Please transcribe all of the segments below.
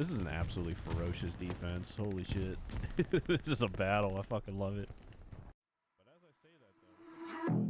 This is an absolutely ferocious defense. Holy shit. This is a battle. I fucking love it. But as I say that, though,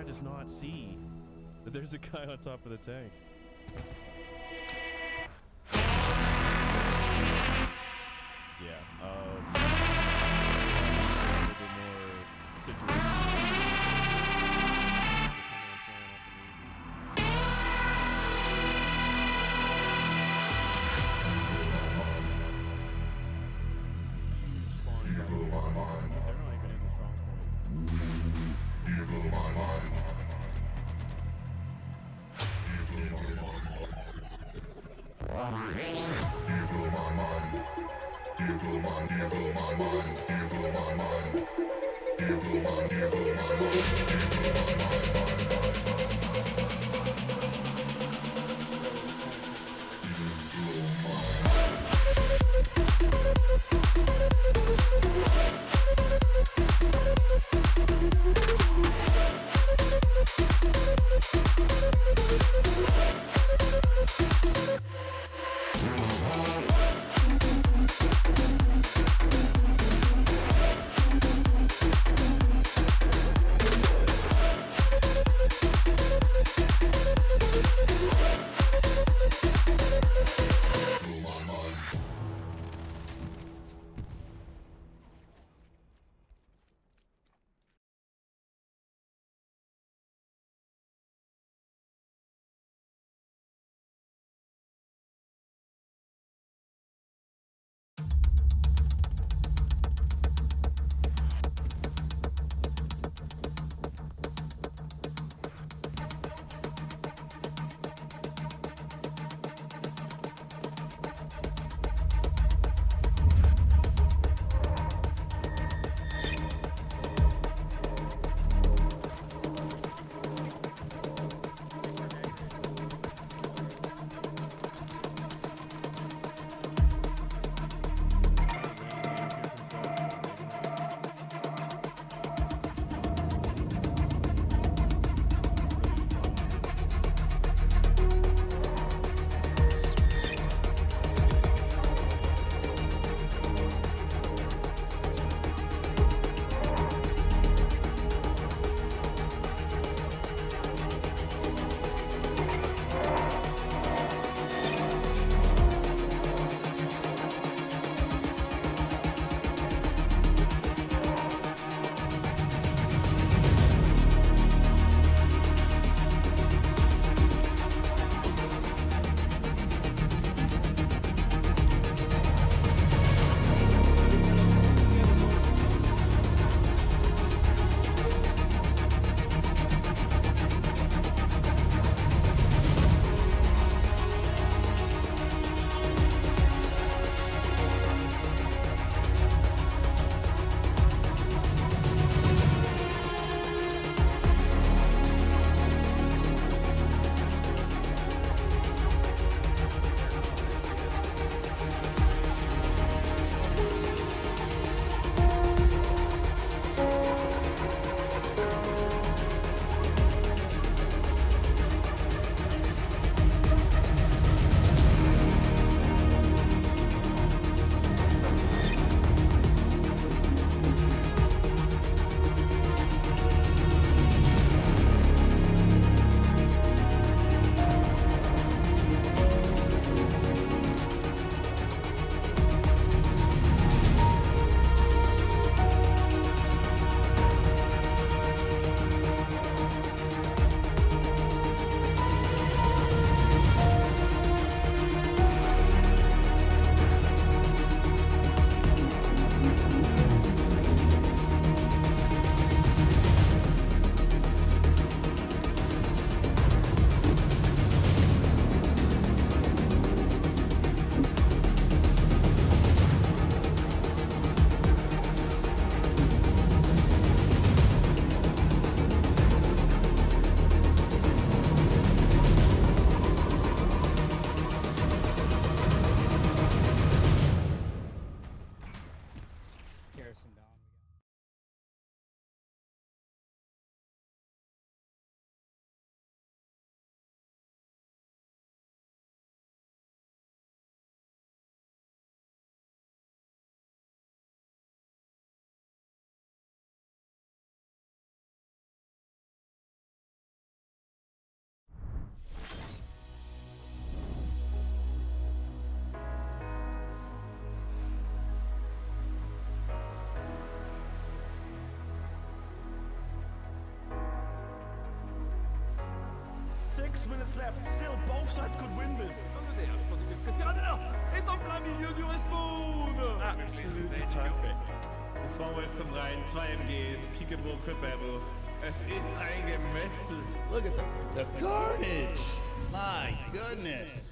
does not see that there's a guy on top of the tank. Yeah, a little bit more situation. 6 minutes left. Still, both sides could win this. Absolutely perfect. Das Bauwave kommt rein, 2 MGs, Peekaboo, Cribable. Es ist ein Gemetzel. Look at the carnage. My goodness.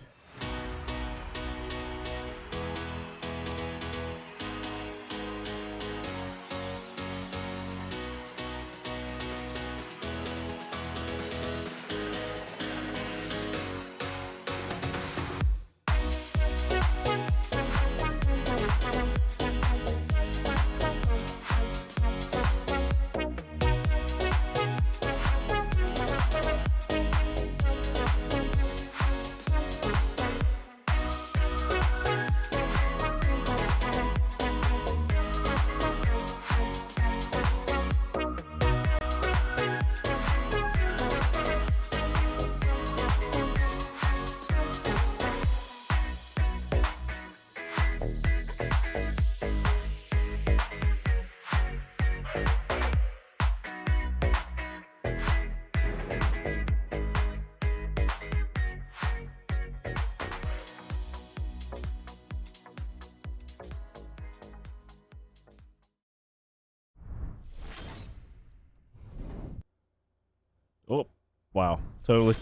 Oh, wow. Totally.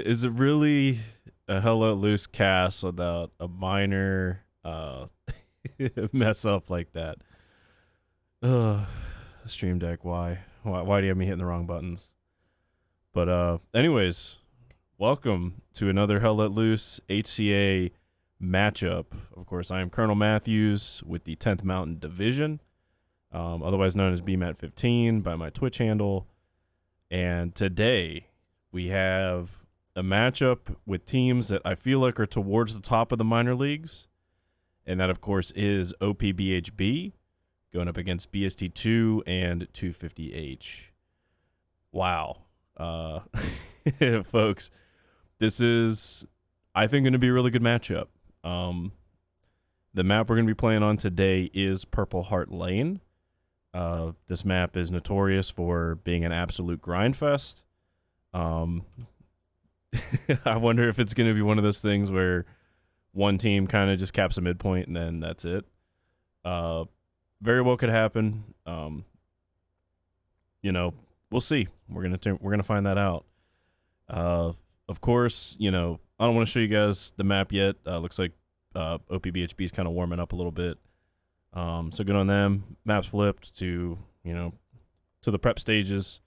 Is it really a Hell Let Loose cast without a minor mess up like that? Stream Deck, why? Why do you have me hitting the wrong buttons? But anyways, welcome to another Hell Let Loose HCA matchup. Of course, I am Colonel Matthews with the 10th Mountain Division. Otherwise known as BMAT15 by my Twitch handle. And today we have a matchup with teams that I feel like are towards the top of the minor leagues. And that, of course, is OPBHB going up against BST2 and 250H. Wow. Folks, this is, I think, going to be a really good matchup. The map we're going to be playing on today is Purple Heart Lane. This map is notorious for being an absolute grind fest. I wonder if it's going to be one of those things where one team kind of just caps a midpoint and then that's it. Very well could happen. You know, we'll see. We're gonna find that out. Of course, you know, I don't want to show you guys the map yet. Looks like OPBHB is kind of warming up a little bit. So good on them. Maps flipped to, you know, to the prep stages.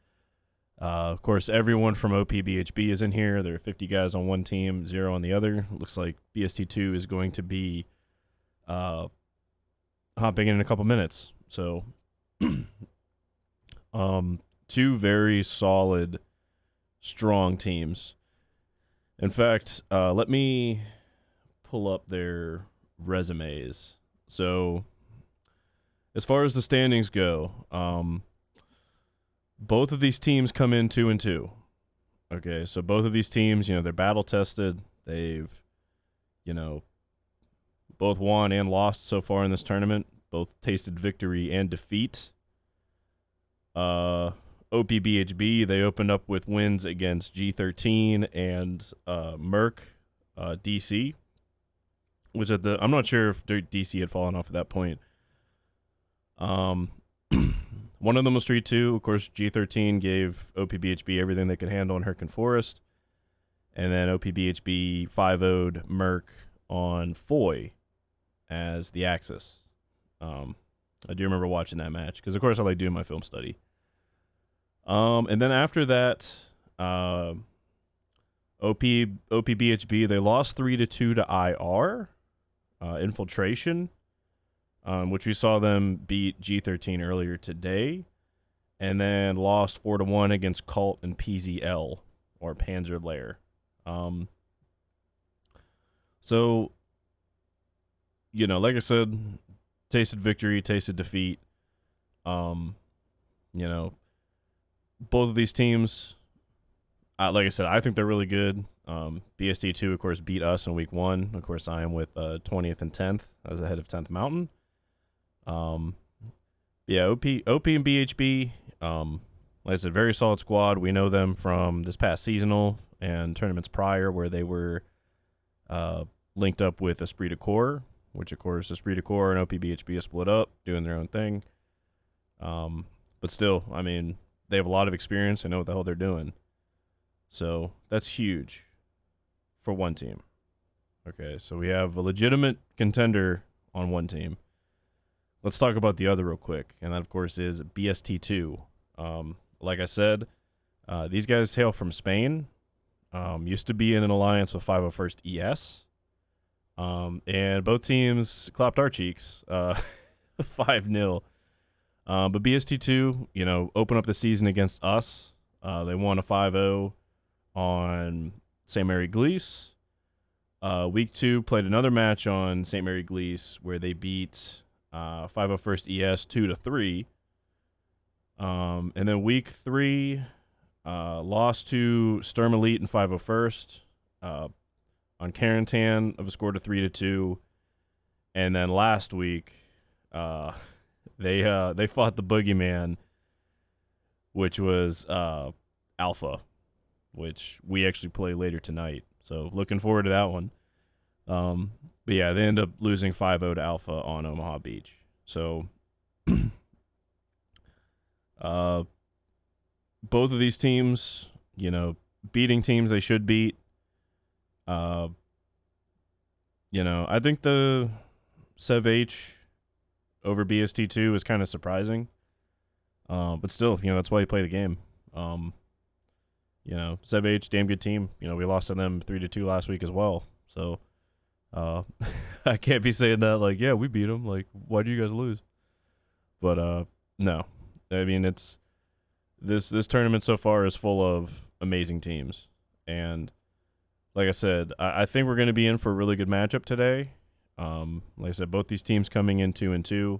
Of course, everyone from OPBHB is in here. There are 50 guys on one team, 0 on the other. Looks like BST2 is going to be hopping in a couple minutes. So, two very solid, strong teams. In fact, let me pull up their resumes. So, as far as the standings go, both of these teams come in 2-2. Okay, so both of these teams, you know, they're battle tested. They've, you know, both won and lost so far in this tournament. Both tasted victory and defeat. OPBHB, they opened up with wins against G13 and Merck DC, which at I'm not sure if DC had fallen off at that point. One of them was 3-2. Of course, G13 gave OPBHB everything they could handle in Herkin Forest. And then OPBHB 5-0'd Merck on Foy as the Axis. I do remember watching that match because, of course, I like doing my film study. And then after that, OPBHB, they lost 3-2 to IR, Infiltration. Which we saw them beat G13 earlier today, and then lost 4-1 against Cult and PZL, or Panzer Lair. So, you know, like I said, tasted victory, tasted defeat. You know, both of these teams, like I said, I think they're really good. BST2, of course, beat us in week 1. Of course, I am with 20th and 10th as ahead of 10th Mountain. Yeah, OP and BHB, like Like I said, very solid squad. We know them from this past seasonal and tournaments prior where they were linked up with Esprit de Corps, which, of course, Esprit de Corps and OPBHB are split up, doing their own thing. But still, I mean, they have a lot of experience and know what the hell they're doing. So that's huge for one team. Okay, so we have a legitimate contender on one team. Let's talk about the other real quick, and that, of course, is BST2. Like I said, these guys hail from Spain. Used to be in an alliance with 501st ES. And both teams clapped our cheeks 5-0. But BST2, you know, opened up the season against us. They won a 5-0 on St. Mary Glees. Week 2 played another match on St. Mary Glees where they beat 501st ES 2-3. And then week 3 lost to Sturm Elite and 501st on Carentan of a score to 3-2. And then last week they fought the Boogeyman, which was Alpha, which we actually play later tonight. So looking forward to that one. But yeah, they end up losing 5-0 to Alpha on Omaha Beach. So both of these teams, you know, beating teams they should beat. You know, I think the Sev H over BST2 is kind of surprising. But still, you know, that's why you play the game. You know, Sev H, damn good team. You know, we lost to them 3-2 last week as well. So I can't be saying that like, yeah, we beat them. Like, why do you guys lose? But no. I mean, it's this tournament so far is full of amazing teams. And like I said, I think we're going to be in for a really good matchup today. Like I said, both these teams coming in 2-2.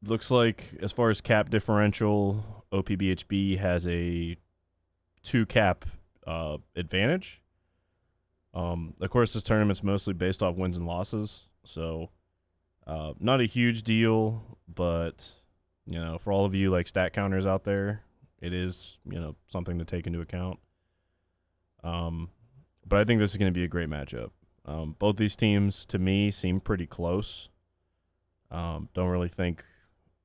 Looks like as far as cap differential, OPBHB has a 2 cap advantage. Of course, this tournament's mostly based off wins and losses, so not a huge deal, but you know, for all of you like stat counters out there, it is, you know, something to take into account. But I think this is going to be a great matchup. Both these teams, to me, seem pretty close. Don't really think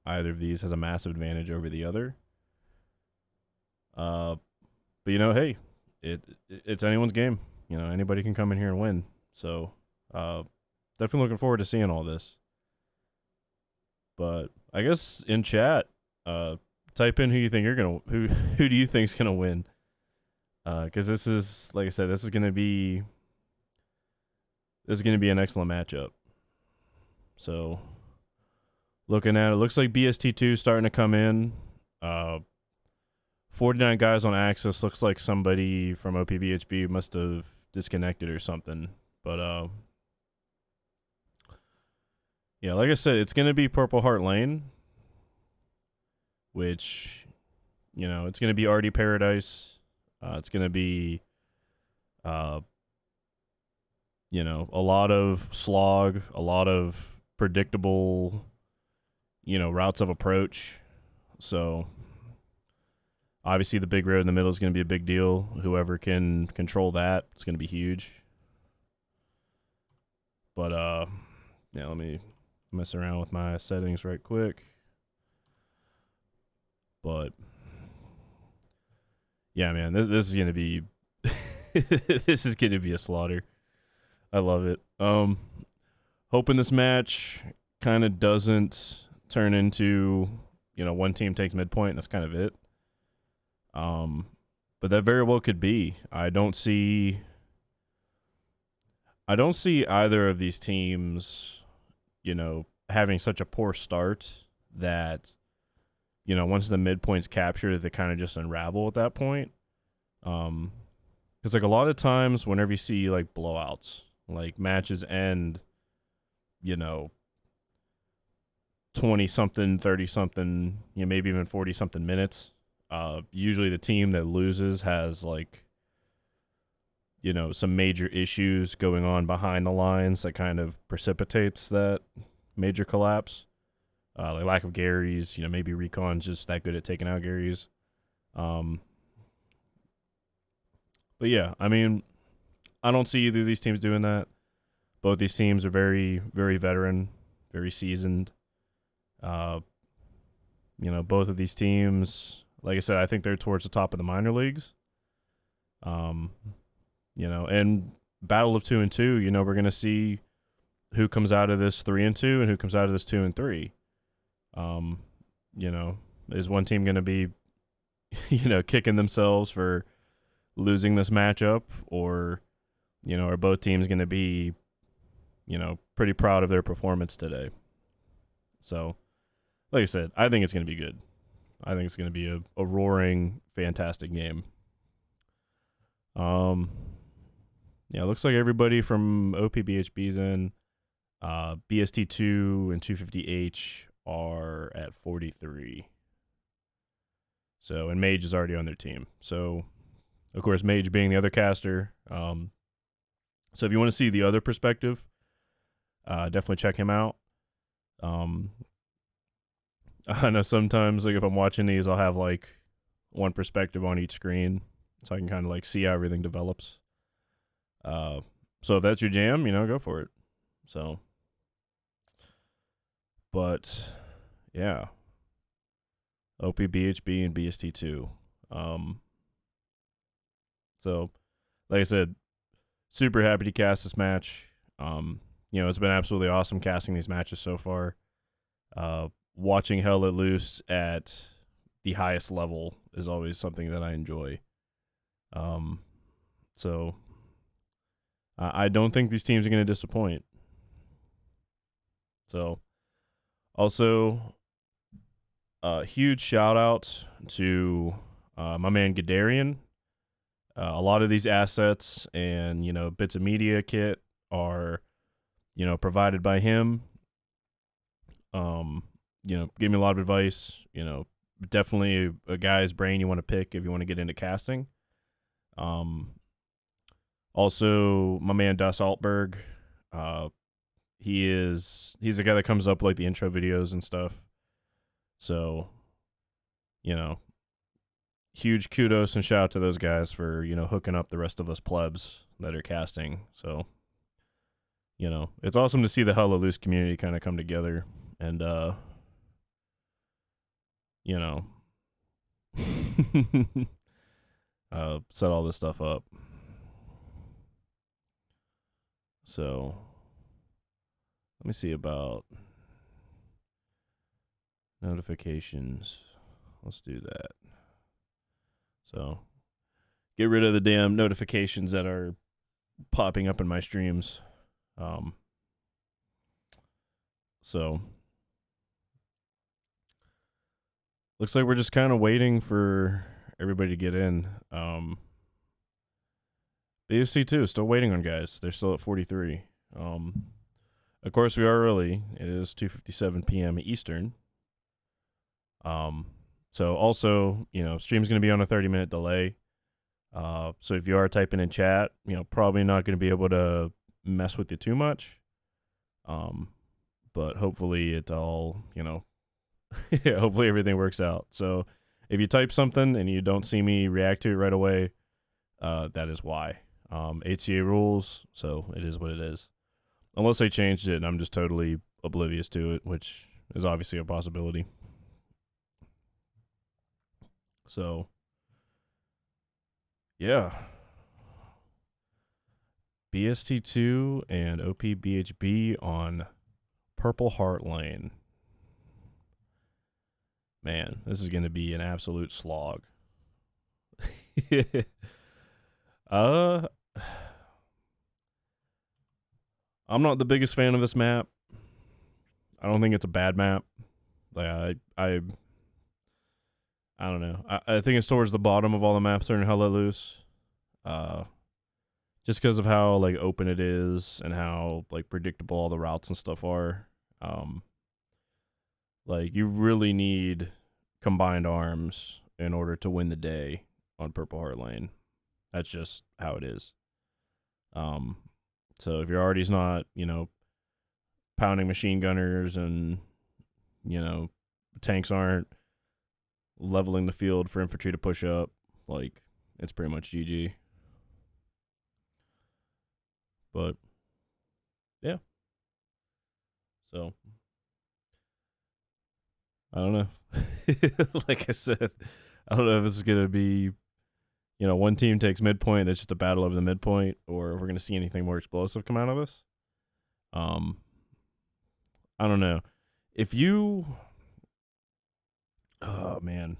either of these has a massive advantage over the other. But you know, hey, it's anyone's game. You know, anybody can come in here and win. So, definitely looking forward to seeing all this. But I guess in chat, type in who you think who do you think's gonna win? Because this is, like I said, this is gonna be an excellent matchup. So, looking at it, looks like BST2 starting to come in. 49 guys on Axis. Looks like somebody from OPBHB must have disconnected or something. But yeah, like I said, it's gonna be Purple Heart Lane, which, you know, it's gonna be Artie Paradise. It's gonna be, you know, a lot of slog, a lot of predictable, you know, routes of approach. So obviously the big road in the middle is going to be a big deal. Whoever can control that, it's going to be huge. But yeah, let me mess around with my settings right quick. But yeah, man, this is going to be this is going to be a slaughter. I love it. Hoping this match kind of doesn't turn into, you know, one team takes midpoint and that's kind of it. But that very well could be. I don't see either of these teams, you know, having such a poor start that, you know, once the midpoint's captured, they kind of just unravel at that point. Because like a lot of times whenever you see like blowouts, like matches end, you know, 20-something, 30-something, you know, maybe even 40-something minutes. Usually the team that loses has like, you know, some major issues going on behind the lines that kind of precipitates that major collapse. like lack of Garys. Maybe Recon's just that good at taking out Garys. But yeah, I mean, I don't see either of these teams doing that. Both these teams are very, very veteran, very seasoned. Both of these teams, like I said, I think they're towards the top of the minor leagues. And battle of 2-2, we're going to see who comes out of this 3-2 and who comes out of this 2-3. Is one team going to be, kicking themselves for losing this matchup, or, are both teams going to be, pretty proud of their performance today? So, like I said, I think it's going to be good. I think it's going to be a roaring, fantastic game. It looks like everybody from OPBHB's in. BST2 and 250H are at 43. So, and Mage is already on their team. So, of course, Mage being the other caster. So if you want to see the other perspective, definitely check him out. I know sometimes, like, if I'm watching these, I'll have, like, one perspective on each screen, so I can kind of, like, see how everything develops. So if that's your jam, go for it. So, but, yeah. OP, BHB, and BST2. So, like I said, super happy to cast this match. It's been absolutely awesome casting these matches so far. Watching Hell Let Loose at the highest level is always something that I enjoy. So I don't think these teams are going to disappoint. So, also, huge shout out to my man Gadarian. A lot of these assets and, bits of media kit are, provided by him. Gave me a lot of advice. Definitely a guy's brain you want to pick if you want to get into casting. Also, my man Das Altberg. He's the guy that comes up with, like, the intro videos and stuff. So, huge kudos and shout out to those guys for, hooking up the rest of us plebs that are casting. So, it's awesome to see the Hella Loose community kind of come together and, set all this stuff up. So, let me see about notifications. Let's do that. So, get rid of the damn notifications that are popping up in my streams. So, looks like we're just kind of waiting for everybody to get in. BST2 still waiting on guys. They're still at 43. Of course, we are early. It is 2:57 p.m. Eastern. So also, stream's going to be on a 30-minute delay. So if you are typing in chat, probably not going to be able to mess with you too much. But hopefully it all, hopefully everything works out. So if you type something and you don't see me react to it right away, that is why. HCA rules, so it is what it is. Unless they changed it and I'm just totally oblivious to it, which is obviously a possibility. So, yeah. BST2 and OPBHB on Purple Heart Lane. Man, this is going to be an absolute slog. I'm not the biggest fan of this map. I don't think it's a bad map. Like I don't know. I think it's towards the bottom of all the maps that are in Hell Let Loose. Just because of how, like, open it is and how, like, predictable all the routes and stuff are. Like, you really need combined arms in order to win the day on Purple Heart Lane. That's just how it is. So if your already's not, pounding machine gunners and, tanks aren't leveling the field for infantry to push up, like, it's pretty much GG. But yeah. So I don't know. Like I said, I don't know if this is gonna be, one team takes midpoint, it's just a battle over the midpoint, or if we're gonna see anything more explosive come out of this. I don't know. If you Oh man.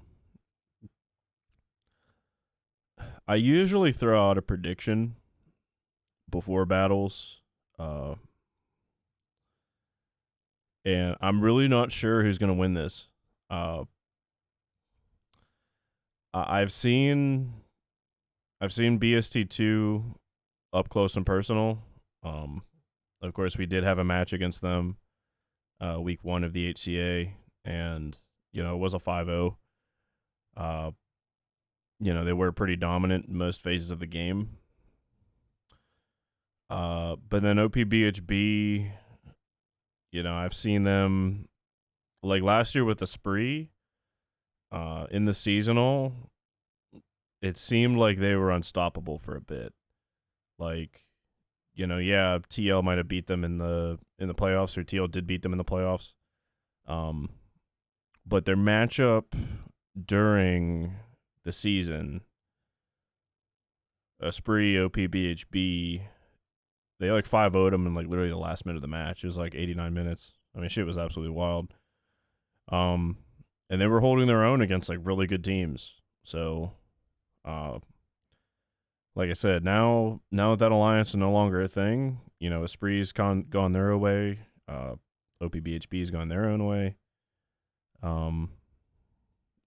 I usually throw out a prediction before battles. And I'm really not sure who's going to win this. I've seen BST2 up close and personal. Of course, we did have a match against them week 1 of the HCA, and it was a 5-0. They were pretty dominant in most phases of the game. But then OPBHB, I've seen them, like last year with the Spree, in the seasonal, it seemed like they were unstoppable for a bit. Like, TL might have beat them in the playoffs, or TL did beat them in the playoffs. But their matchup during the season, Spree, OPBHB, they like 5-0'd them in like literally the last minute of the match. It was like 89 minutes. I mean, shit was absolutely wild. And they were holding their own against like really good teams. So, like I said, now that alliance is no longer a thing. Spree's gone their own way. OPBHB's gone their own way. I'm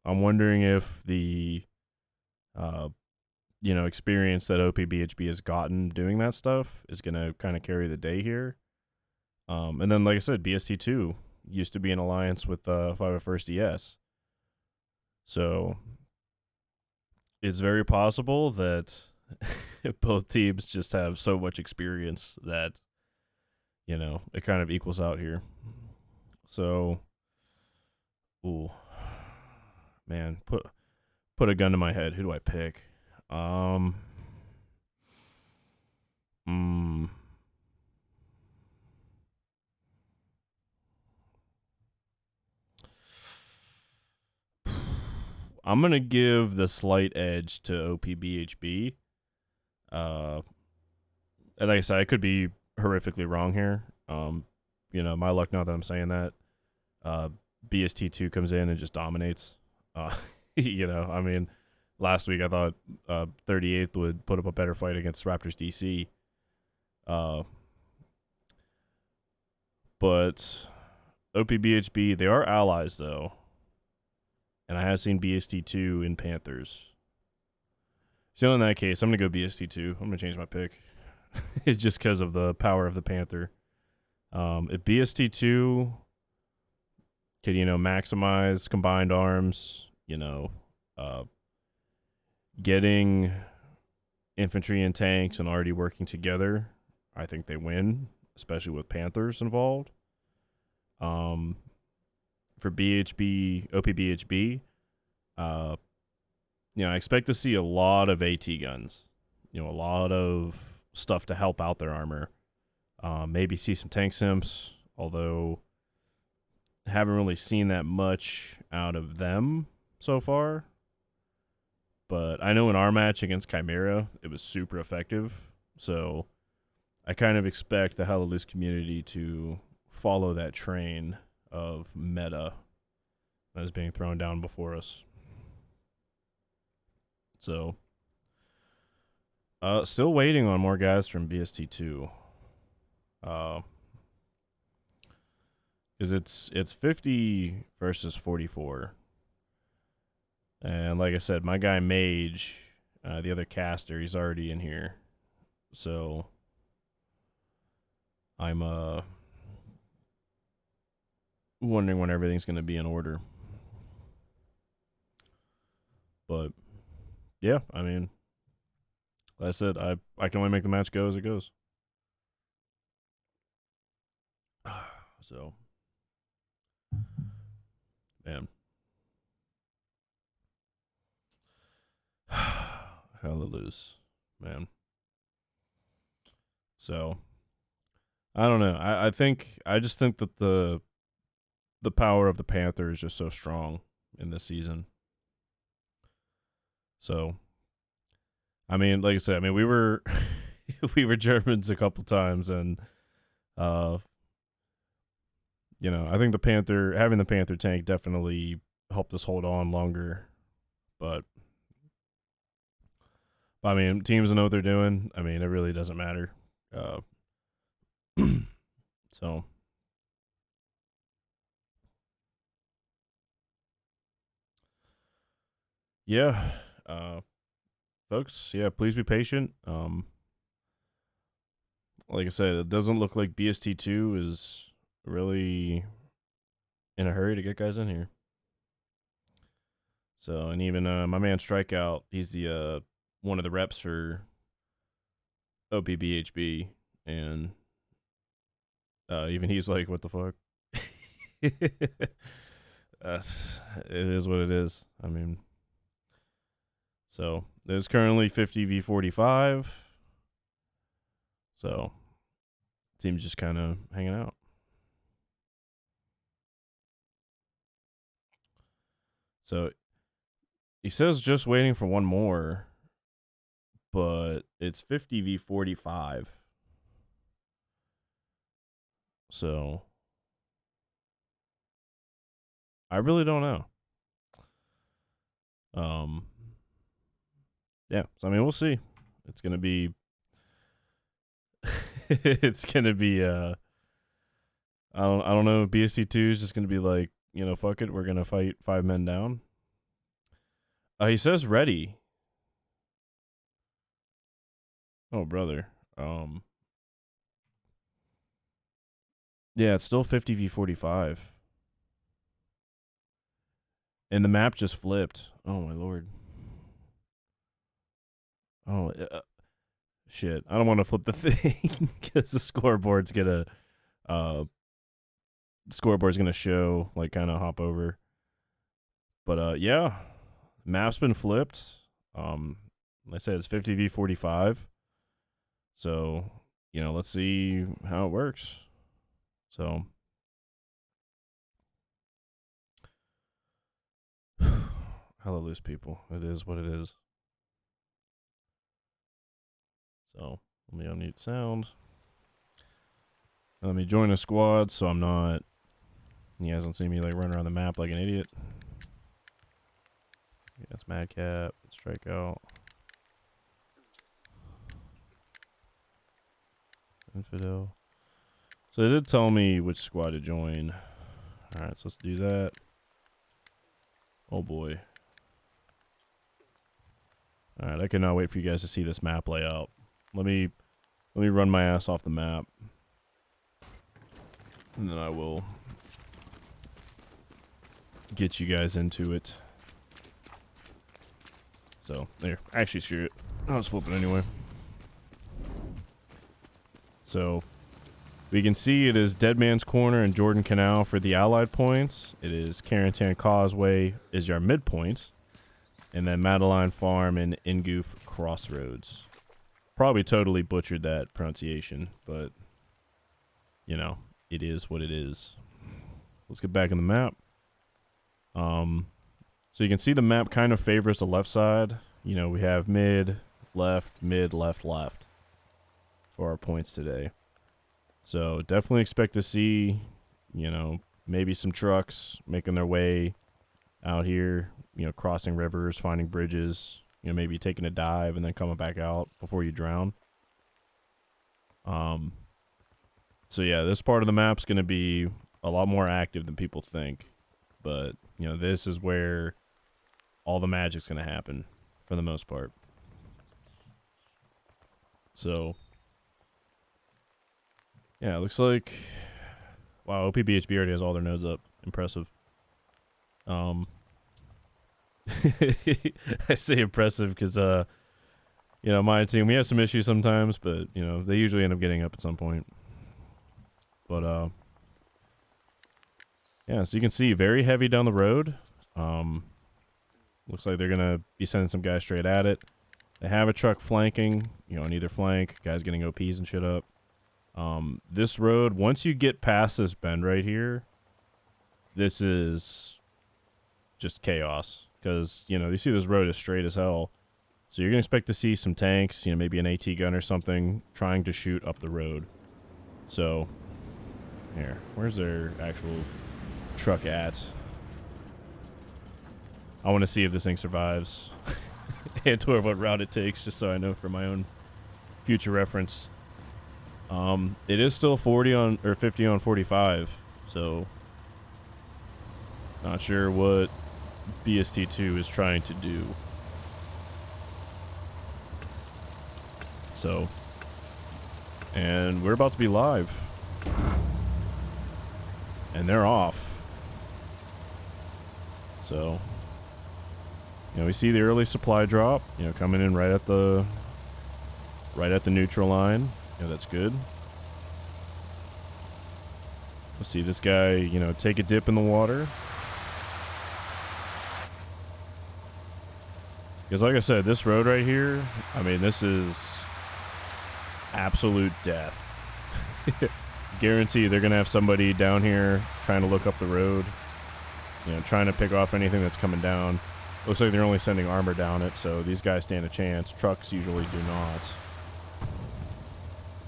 wondering if the experience that OPBHB has gotten doing that stuff is going to kind of carry the day here. And then, like I said, BST2 used to be an alliance with 501st ES. So it's very possible that both teams just have so much experience that, it kind of equals out here. So, ooh, man, put a gun to my head. Who do I pick? I'm going to give the slight edge to OPBHB. And like I said, I could be horrifically wrong here. My luck now that I'm saying that. BST2 comes in and just dominates. I mean, last week I thought 38th would put up a better fight against Raptors DC. But OPBHB, they are allies though. And I have seen BST2 in Panthers. So in that case, I'm going to go BST2. I'm going to change my pick. It's just because of the power of the Panther. If BST2 could, maximize combined arms, getting infantry and tanks and already working together, I think they win, especially with Panthers involved. For OPBHB, I expect to see a lot of AT guns, a lot of stuff to help out their armor. Maybe see some tank simps, although haven't really seen that much out of them so far. But I know in our match against Chimera, it was super effective. So I kind of expect the Hella Loose community to follow that train of meta that is being thrown down before us. So, still waiting on more guys from BST2. Because it's 50 versus 44. And like I said, my guy Mage, the other caster, he's already in here. So I'm wondering when everything's going to be in order. But yeah, I mean, like I said, I can only make the match go as it goes. So Man. Hella loose, man. So I don't know. I just think that the power of the Panther is just so strong in this season. So I mean, like I said, I mean we were we were Germans a couple times, and you know, I think having the Panther tank definitely helped us hold on longer. But I mean, teams know what they're doing. I mean, it really doesn't matter. So yeah, folks, yeah, please be patient. Like I said, it doesn't look like BST2 is really in a hurry to get guys in here. So, and even my man Strikeout, he's the one of the reps for BHB, and even he's like, "What the fuck?" It is what it is. I mean, so there's currently 50v45. So team's just kind of hanging out. So he says just waiting for one more, but it's 50v45. So I really don't know. Yeah, so I mean, we'll see. It's gonna be it's gonna be I don't know if BST2 is just gonna be like, you know, fuck it, we're gonna fight 5 men down. He says ready. Oh brother. Yeah, it's still 50v45. And the map just flipped. Oh my lord. Oh, shit. I don't want to flip the thing because the scoreboard's gonna show, like, kind of hop over. But yeah, map's been flipped. Like I said, it's 50v45. So, you know, let's see how it works. So hella loose, people. It is what it is. So let me unmute sound. Let me join a squad so I'm not, you guys don't see me like run around the map like an idiot. Yeah, it's Madcap, it's Strikeout. Infidel. So they did tell me which squad to join. Alright, so let's do that. Oh boy. Alright, I cannot wait for you guys to see this map layout. Let me run my ass off the map. And then I will get you guys into it. So, there. Actually, screw it. I'll just flip it anyway. So, we can see it is Dead Man's Corner and Jordan Canal for the Allied points. It is Carentan Causeway is your midpoint. And then Madeline Farm and Ingoof Crossroads. Probably totally butchered that pronunciation, but, you know, it is what it is. Let's get back in the map. So you can see the map kind of favors the left side. You know, we have mid, left, left for our points today. So definitely expect to see, you know, maybe some trucks making their way out here, you know, crossing rivers, finding bridges, you know, maybe taking a dive and then coming back out before you drown. So yeah, this part of the map's going to be a lot more active than people think. But, you know, this is where all the magic's going to happen for the most part. So, yeah, it looks like, wow, OPBHB already has all their nodes up. Impressive. I say impressive because, you know, my team, we have some issues sometimes, but, you know, they usually end up getting up at some point. But, Yeah, so you can see very heavy down the road. Looks like they're gonna be sending some guys straight at it. They have a truck flanking, you know, on either flank. Guys getting OPs and shit up. This road, once you get past this bend right here, this is just chaos. Because, you know, you see this road is straight as hell. So you're going to expect to see some tanks, you know, maybe an AT gun or something, trying to shoot up the road. So, here, where's their actual truck at? I want to see if this thing survives. And to what route it takes, just so I know for my own future reference. It is still 40 on, or 50 on 45, so not sure what BST2 is trying to do. So, and we're about to be live. And they're off. So, you know, we see the early supply drop, you know, coming in right at the neutral line. Yeah, that's good. Let's see this guy, you know, take a dip in the water. Because like I said, this road right here, I mean, this is absolute death. Guarantee they're going to have somebody down here trying to look up the road, you know, trying to pick off anything that's coming down. Looks like they're only sending armor down it, so these guys stand a chance. Trucks usually do not.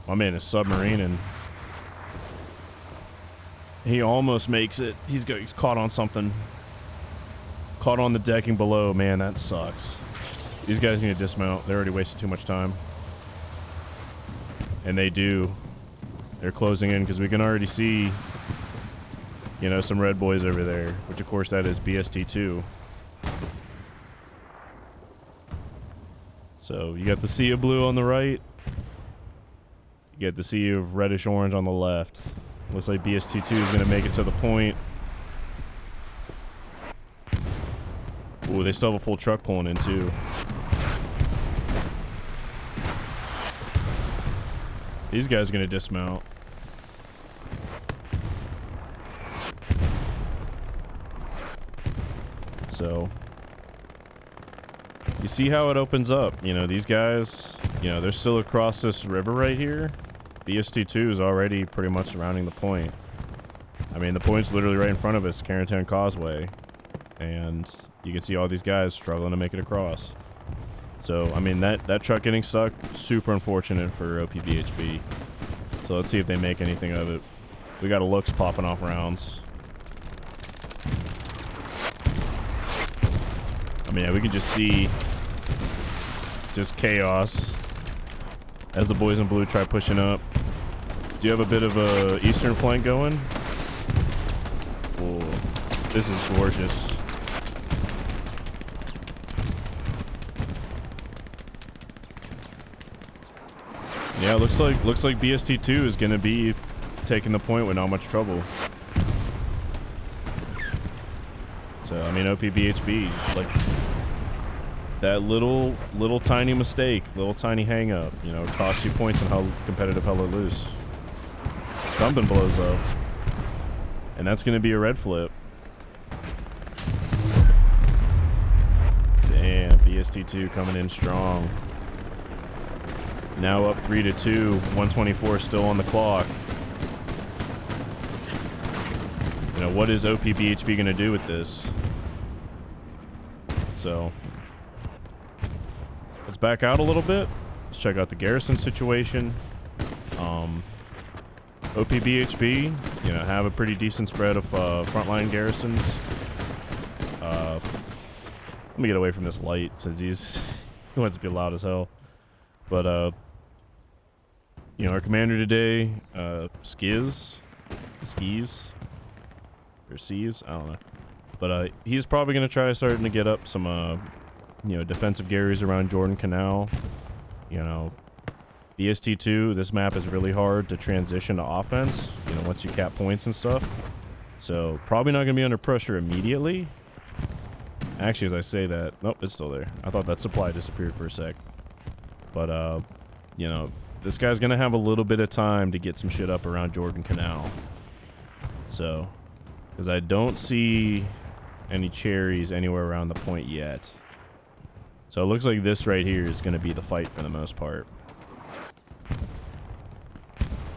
My man is submarining. He almost makes it. He's caught on something. Caught on the decking below. Man, that sucks. These guys need to dismount. They already wasted too much time. And they do. They're closing in because we can already see, you know, some red boys over there. Which, of course, that is BST2. So, you got the sea of blue on the right. You get the sea of reddish orange on the left. Looks like BST2 is going to make it to the point. Ooh, they still have a full truck pulling in too. These guys are going to dismount. So, you see how it opens up. You know, these guys, you know, they're still across this river right here. BST2 is already pretty much surrounding the point. I mean, the point's literally right in front of us, Carentan Causeway. And you can see all these guys struggling to make it across. So, I mean, that truck getting stuck, super unfortunate for OPBHB. So let's see if they make anything of it. We got a Lux popping off rounds. I mean, yeah, we can just see just chaos as the boys in blue try pushing up. Do you have a bit of a eastern flank going? Oh, this is gorgeous. Yeah, looks like BST2 is gonna be taking the point with not much trouble. So I mean, OPBHB, like that little tiny mistake, little tiny hang up, you know, costs you points in how competitive Hell Let Loose. Something blows up. And that's going to be a red flip. Damn, BST2 coming in strong. Now up 3-2, 124 still on the clock. You know, what is OPBHB going to do with this? So, let's back out a little bit. Let's check out the garrison situation. OPBHB, you know, have a pretty decent spread of frontline garrisons. Let me get away from this light since he wants to be loud as hell. But you know, our commander today, Skis, or Seas, I don't know. But he's probably gonna try starting to get up some you know, defensive garries around Jordan Canal. You know, BST2, this map is really hard to transition to offense, you know, once you cap points and stuff. So, probably not going to be under pressure immediately. Actually, as I say that, nope, it's still there. I thought that supply disappeared for a sec. But, you know, this guy's going to have a little bit of time to get some shit up around Jordan Canal. So, Because I don't see any cherries anywhere around the point yet. So it looks like this right here is going to be the fight for the most part.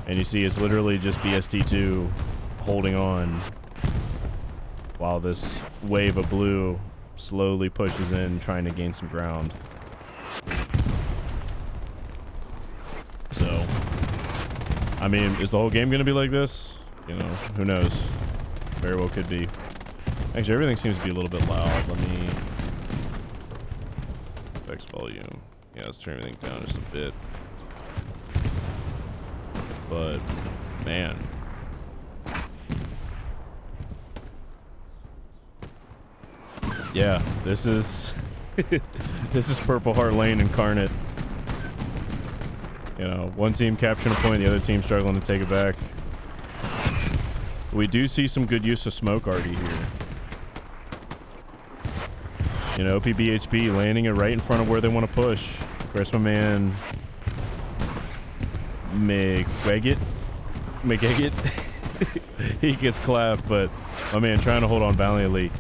And you see it's literally just BST2 holding on while this wave of blue slowly pushes in, trying to gain some ground. So, I mean, is the whole game going to be like this? You know, who knows? Very well could be. Actually, everything seems to be a little bit loud. Let me... Effects volume. Yeah, let's turn everything down just a bit. But, man. Yeah, this is... this is Purple Heart Lane incarnate. You know, one team capturing a point, the other team struggling to take it back. We do see some good use of smoke already here. You know, BHB landing it right in front of where they want to push. Of course, my man McGeggett, he gets clapped, but my man trying to hold on valiantly.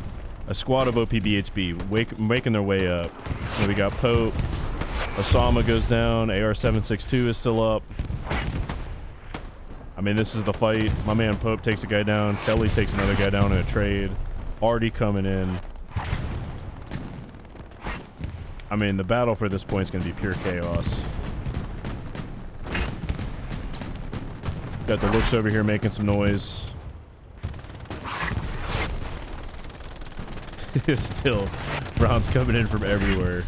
A squad of BHB making their way up. And we got Pope. Osama goes down. AR-762 is still up. I mean, this is the fight. My man Pope takes a guy down. Kelly takes another guy down in a trade. Artie coming in. I mean, the battle for this point is going to be pure chaos. Got the looks over here making some noise. Still, rounds coming in from everywhere.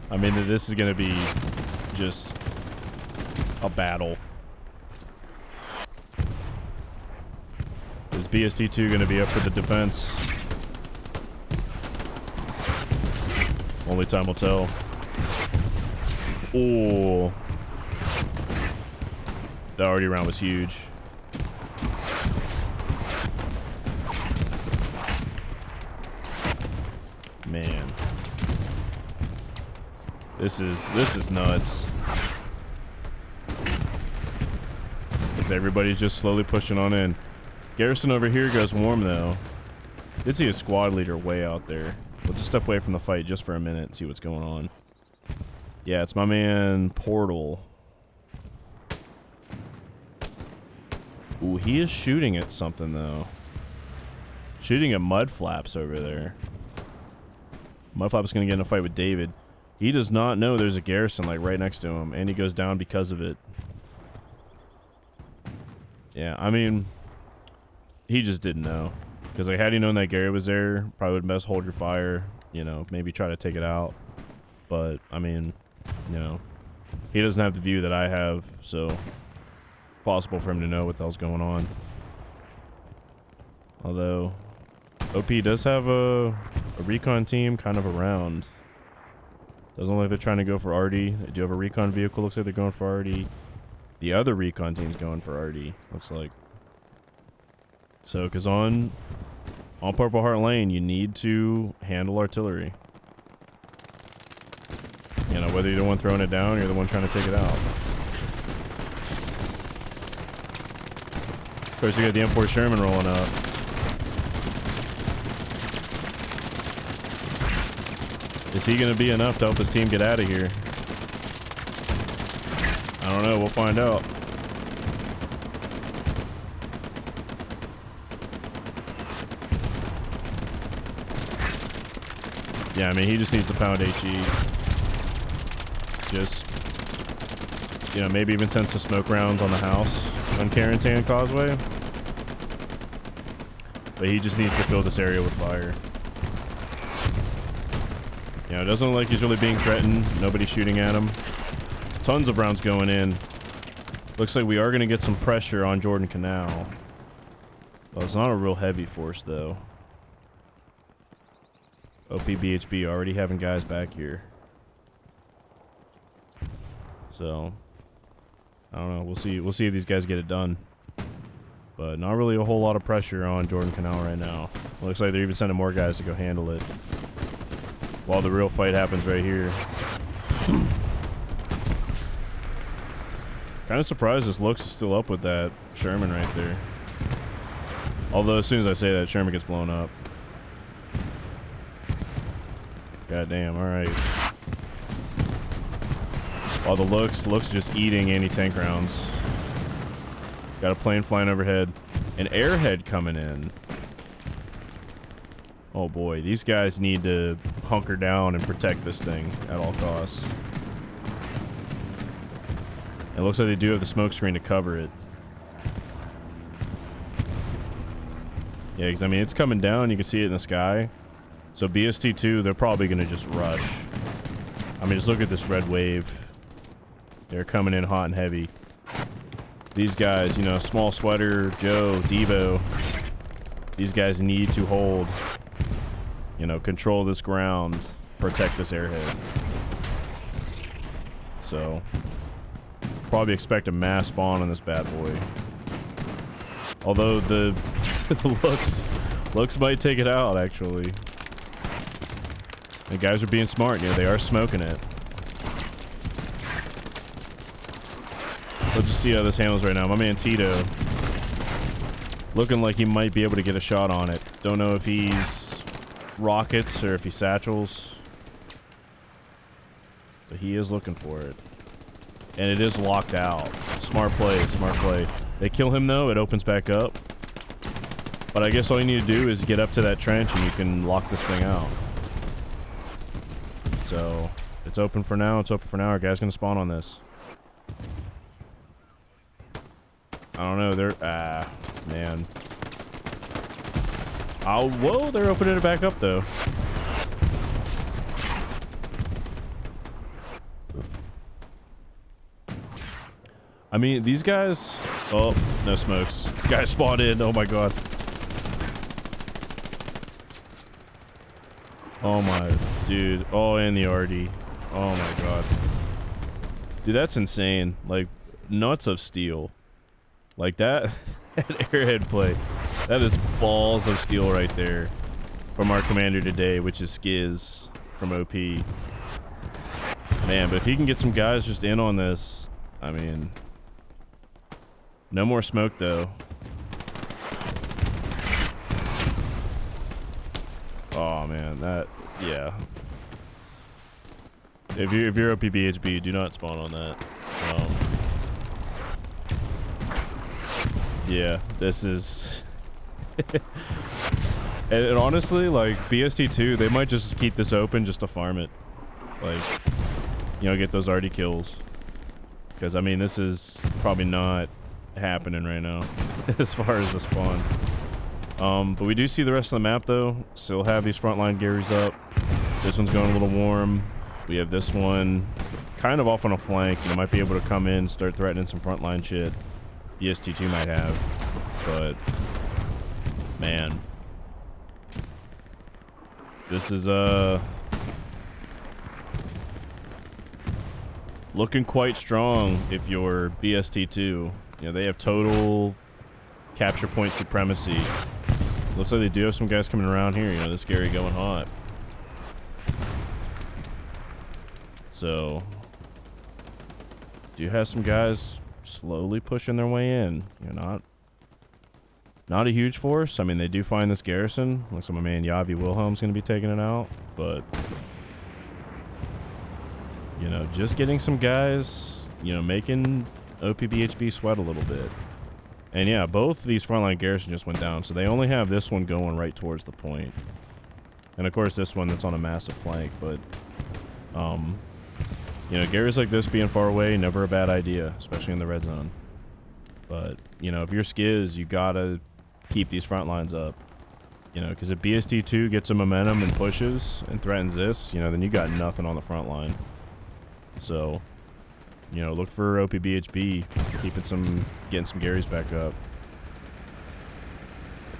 I mean, this is going to be just a battle. Is BST2 going to be up for the defense? Only time will tell. Oh. The already round was huge. Man. This is nuts. As everybody's just slowly pushing on in. Garrison over here goes warm though. Did see a squad leader way out there. We'll just step away from the fight just for a minute and see what's going on. Yeah, it's my man Portal. Ooh, he is shooting at something though. Shooting at Mud Flaps over there. Mud Flaps is gonna get in a fight with David. He does not know there's a Garrison like right next to him, and he goes down because of it. Yeah, I mean, he just didn't know. Because like, had he known that Gary was there, probably would best hold your fire. You know, maybe try to take it out. But I mean, you know, he doesn't have the view that I have, so possible for him to know what the hell's going on. Although OP does have a recon team kind of around. Doesn't look like they're trying to go for Artie. They do have a recon vehicle. Looks like they're going for Artie. The other recon team's going for Artie, looks like. So, because on Purple Heart Lane, you need to handle artillery. You know, whether you're the one throwing it down or you're the one trying to take it out. Of course, you got the M4 Sherman rolling up. Is he going to be enough to help his team get out of here? I don't know. We'll find out. Yeah, I mean, he just needs to pound HE. Just, you know, maybe even send some smoke rounds on the house on Carentan Causeway. But he just needs to fill this area with fire. You know, it doesn't look like he's really being threatened. Nobody's shooting at him. Tons of rounds going in. Looks like we are going to get some pressure on Jordan Canal. Well, it's not a real heavy force, though. BHB already having guys back here. So, I don't know. We'll see. We'll see if these guys get it done. But not really a whole lot of pressure on Jordan Canal right now. Looks like they're even sending more guys to go handle it. While the real fight happens right here. Kind of surprised this Looks is still up with that Sherman right there. Although as soon as I say that, Sherman gets blown up. God damn, alright. While the looks just eating anti-tank rounds. Got a plane flying overhead. An airhead coming in. Oh boy, these guys need to hunker down and protect this thing at all costs. It looks like they do have the smoke screen to cover it. Yeah, because I mean, it's coming down. You can see it in the sky. So BST2, they're probably going to just rush. I mean, just look at this red wave. They're coming in hot and heavy. These guys, you know, Small Sweater, Joe, Devo, these guys need to hold, you know, control this ground, protect this airhead. So, probably expect a mass spawn on this bad boy. Although the looks might take it out, actually. The guys are being smart, you know, they are smoking it. Let's just see how this handles right now. My man Tito, looking like he might be able to get a shot on it. Don't know if he's rockets or if he satchels. But he is looking for it. And it is locked out. Smart play, smart play. They kill him though, it opens back up. But I guess all you need to do is get up to that trench and you can lock this thing out. So, it's open for now, it's open for now. Our guy's gonna spawn on this. I don't know, they're, man. Oh, whoa, they're opening it back up though. I mean, these guys, oh, no smokes. Guys spawned in, oh my god. Oh my, dude. Oh, and the RD. Oh my god. Dude, that's insane. Like, nuts of steel. Like that, that airhead play. That is balls of steel right there. From our commander today, which is Skiz from OP. Man, but if he can get some guys just in on this, I mean... No more smoke, though. Oh, man, that... Yeah. If you're OP BHB, do not spawn on that. Yeah, this is... and honestly, like, BST2, they might just keep this open just to farm it. Like, you know, get those RD kills. Because, I mean, this is probably not happening right now as far as the spawn. But we do see the rest of the map, though. Still have these frontline Garys up. This one's going a little warm. We have this one kind of off on a flank. You know, might be able to come in, start threatening some frontline shit. BST2 might have, but man, this is looking quite strong if you're BST2. You know, they have total capture point supremacy. Looks like they do have some guys coming around here. You know, this Gary going hot. So, do have some guys slowly pushing their way in. You know, not a huge force. I mean, they do find this garrison. Looks like my man Yavi Wilhelm's going to be taking it out. But, you know, just getting some guys, you know, making OPBHB sweat a little bit. And yeah, both these frontline garrisons just went down. So they only have this one going right towards the point. And of course this one that's on a massive flank. But, you know, Garys like this being far away, never a bad idea, especially in the red zone. But, you know, if you're Skiz, you gotta keep these front lines up. You know, because if BST2 gets some momentum and pushes and threatens this, you know, then you got nothing on the front line. So, you know, look for OPBHB, getting some Garys back up.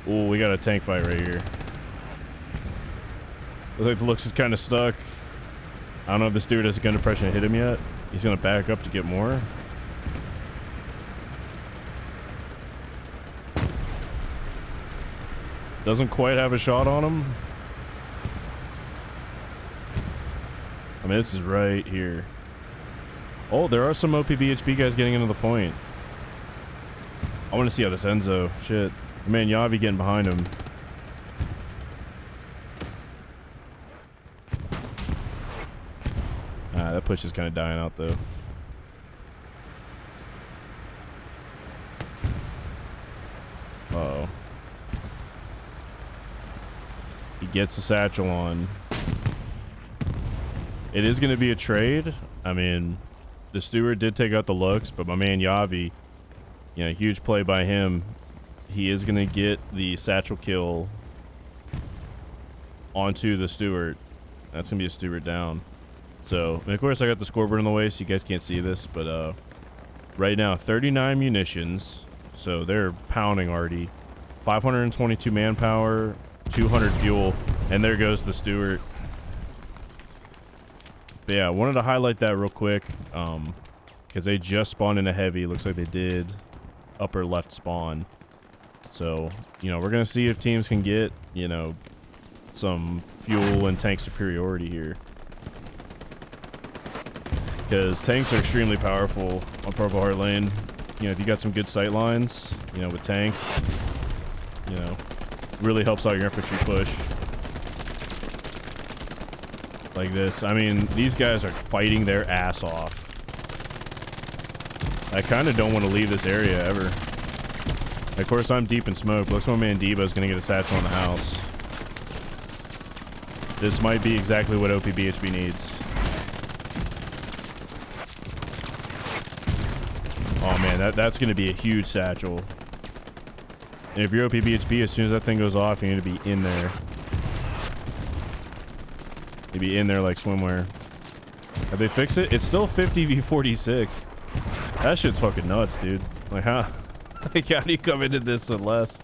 Ooh, we got a tank fight right here. Looks like the looks is kind of stuck. I don't know if this dude has a gun depression to hit him yet. He's gonna back up to get more. Doesn't quite have a shot on him. I mean, this is right here. Oh, there are some OPBHB guys getting into the point. I want to see how this ends though. Shit. Man, Yavi getting behind him. That push is kind of dying out though. Uh-oh. He gets the satchel on. It is going to be a trade. I mean, the steward did take out the looks, but my man Yavi, you know, huge play by him. He is going to get the satchel kill onto the steward. That's going to be a steward down. So, and of course, I got the scoreboard in the way, so you guys can't see this, but right now, 39 munitions. So they're pounding already. 522 manpower, 200 fuel, and there goes the steward. But yeah, I wanted to highlight that real quick, because they just spawned in a heavy. Looks like they did upper left spawn. So, you know, we're going to see if teams can get, you know, some fuel and tank superiority here. Because tanks are extremely powerful on Purple Heart Lane. You know, if you got some good sight lines, you know, with tanks, you know, really helps out your infantry push. Like this. I mean, these guys are fighting their ass off. I kind of don't want to leave this area ever. Of course, I'm deep in smoke. Looks like my man Debo's going to get a satchel on the house. This might be exactly what OP BHB needs. Oh man, that's going to be a huge satchel. And if you're OP BHB, as soon as that thing goes off, you need to be in there. You be in there like swimwear. Have they fixed it? It's still 50v46. That shit's fucking nuts, dude. Like, how? Like, how do you come into this with less?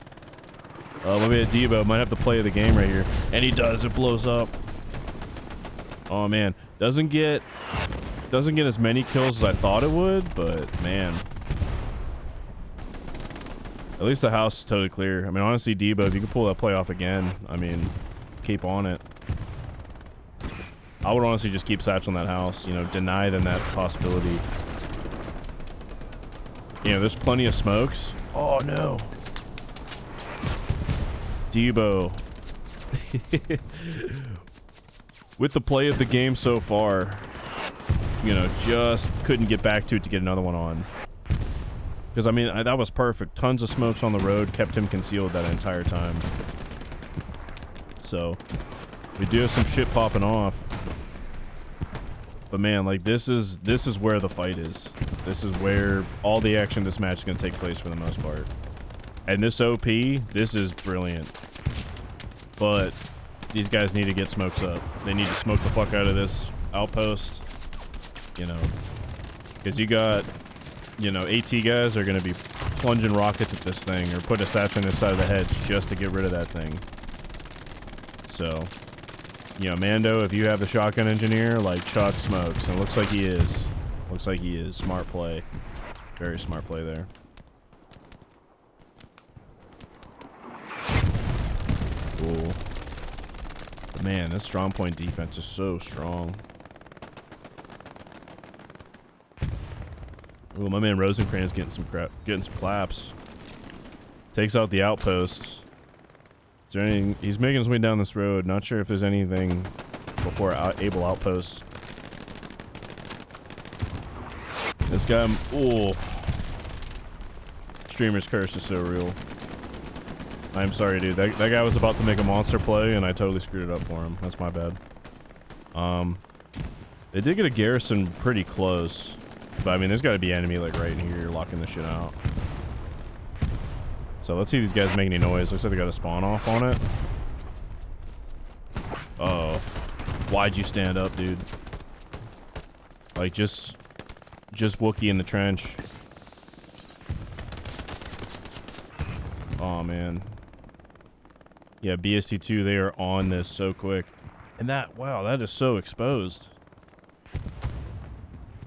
Let me at Debo. Might have to play the game right here. And he does. It blows up. Oh man, doesn't get as many kills as I thought it would, but man. At least the house is totally clear. I mean, honestly, Debo, if you can pull that play off again, I mean, keep on it. I would honestly just keep satchel on that house, you know, deny them that possibility. You know, there's plenty of smokes. Oh no. Debo. With the play of the game so far, you know, just couldn't get back to it to get another one on. Because, I mean, that was perfect. Tons of smokes on the road, kept him concealed that entire time. So, we do have some shit popping off. But man, like, this is where the fight is. This is where all the action this match is going to take place for the most part. And this OP, this is brilliant. But these guys need to get smokes up. They need to smoke the fuck out of this outpost. You know, because you got, you know, AT guys are going to be plunging rockets at this thing or put a satchel on this side of the hedge just to get rid of that thing. So, you know, Mando, if you have the shotgun engineer, like, chuck smokes. And it looks like he is. Looks like he is. Smart play. Very smart play there. Cool. But man, this strong point defense is so strong. Ooh, my man Rosencrantz getting some claps. Takes out the outpost. Is there anything? He's making his way down this road. Not sure if there's anything before Able outpost. This guy, ooh. Streamer's curse is so real. I'm sorry, dude. That guy was about to make a monster play, and I totally screwed it up for him. That's my bad. They did get a garrison pretty close. But, I mean, there's got to be enemy, like, right in here locking this shit out. So, let's see if these guys make any noise. Looks like they got a spawn off on it. Uh-oh. Why'd you stand up, dude? Like, just Wookiee in the trench. Oh, man. Yeah, BST2, they are on this so quick. And that, wow, that is so exposed.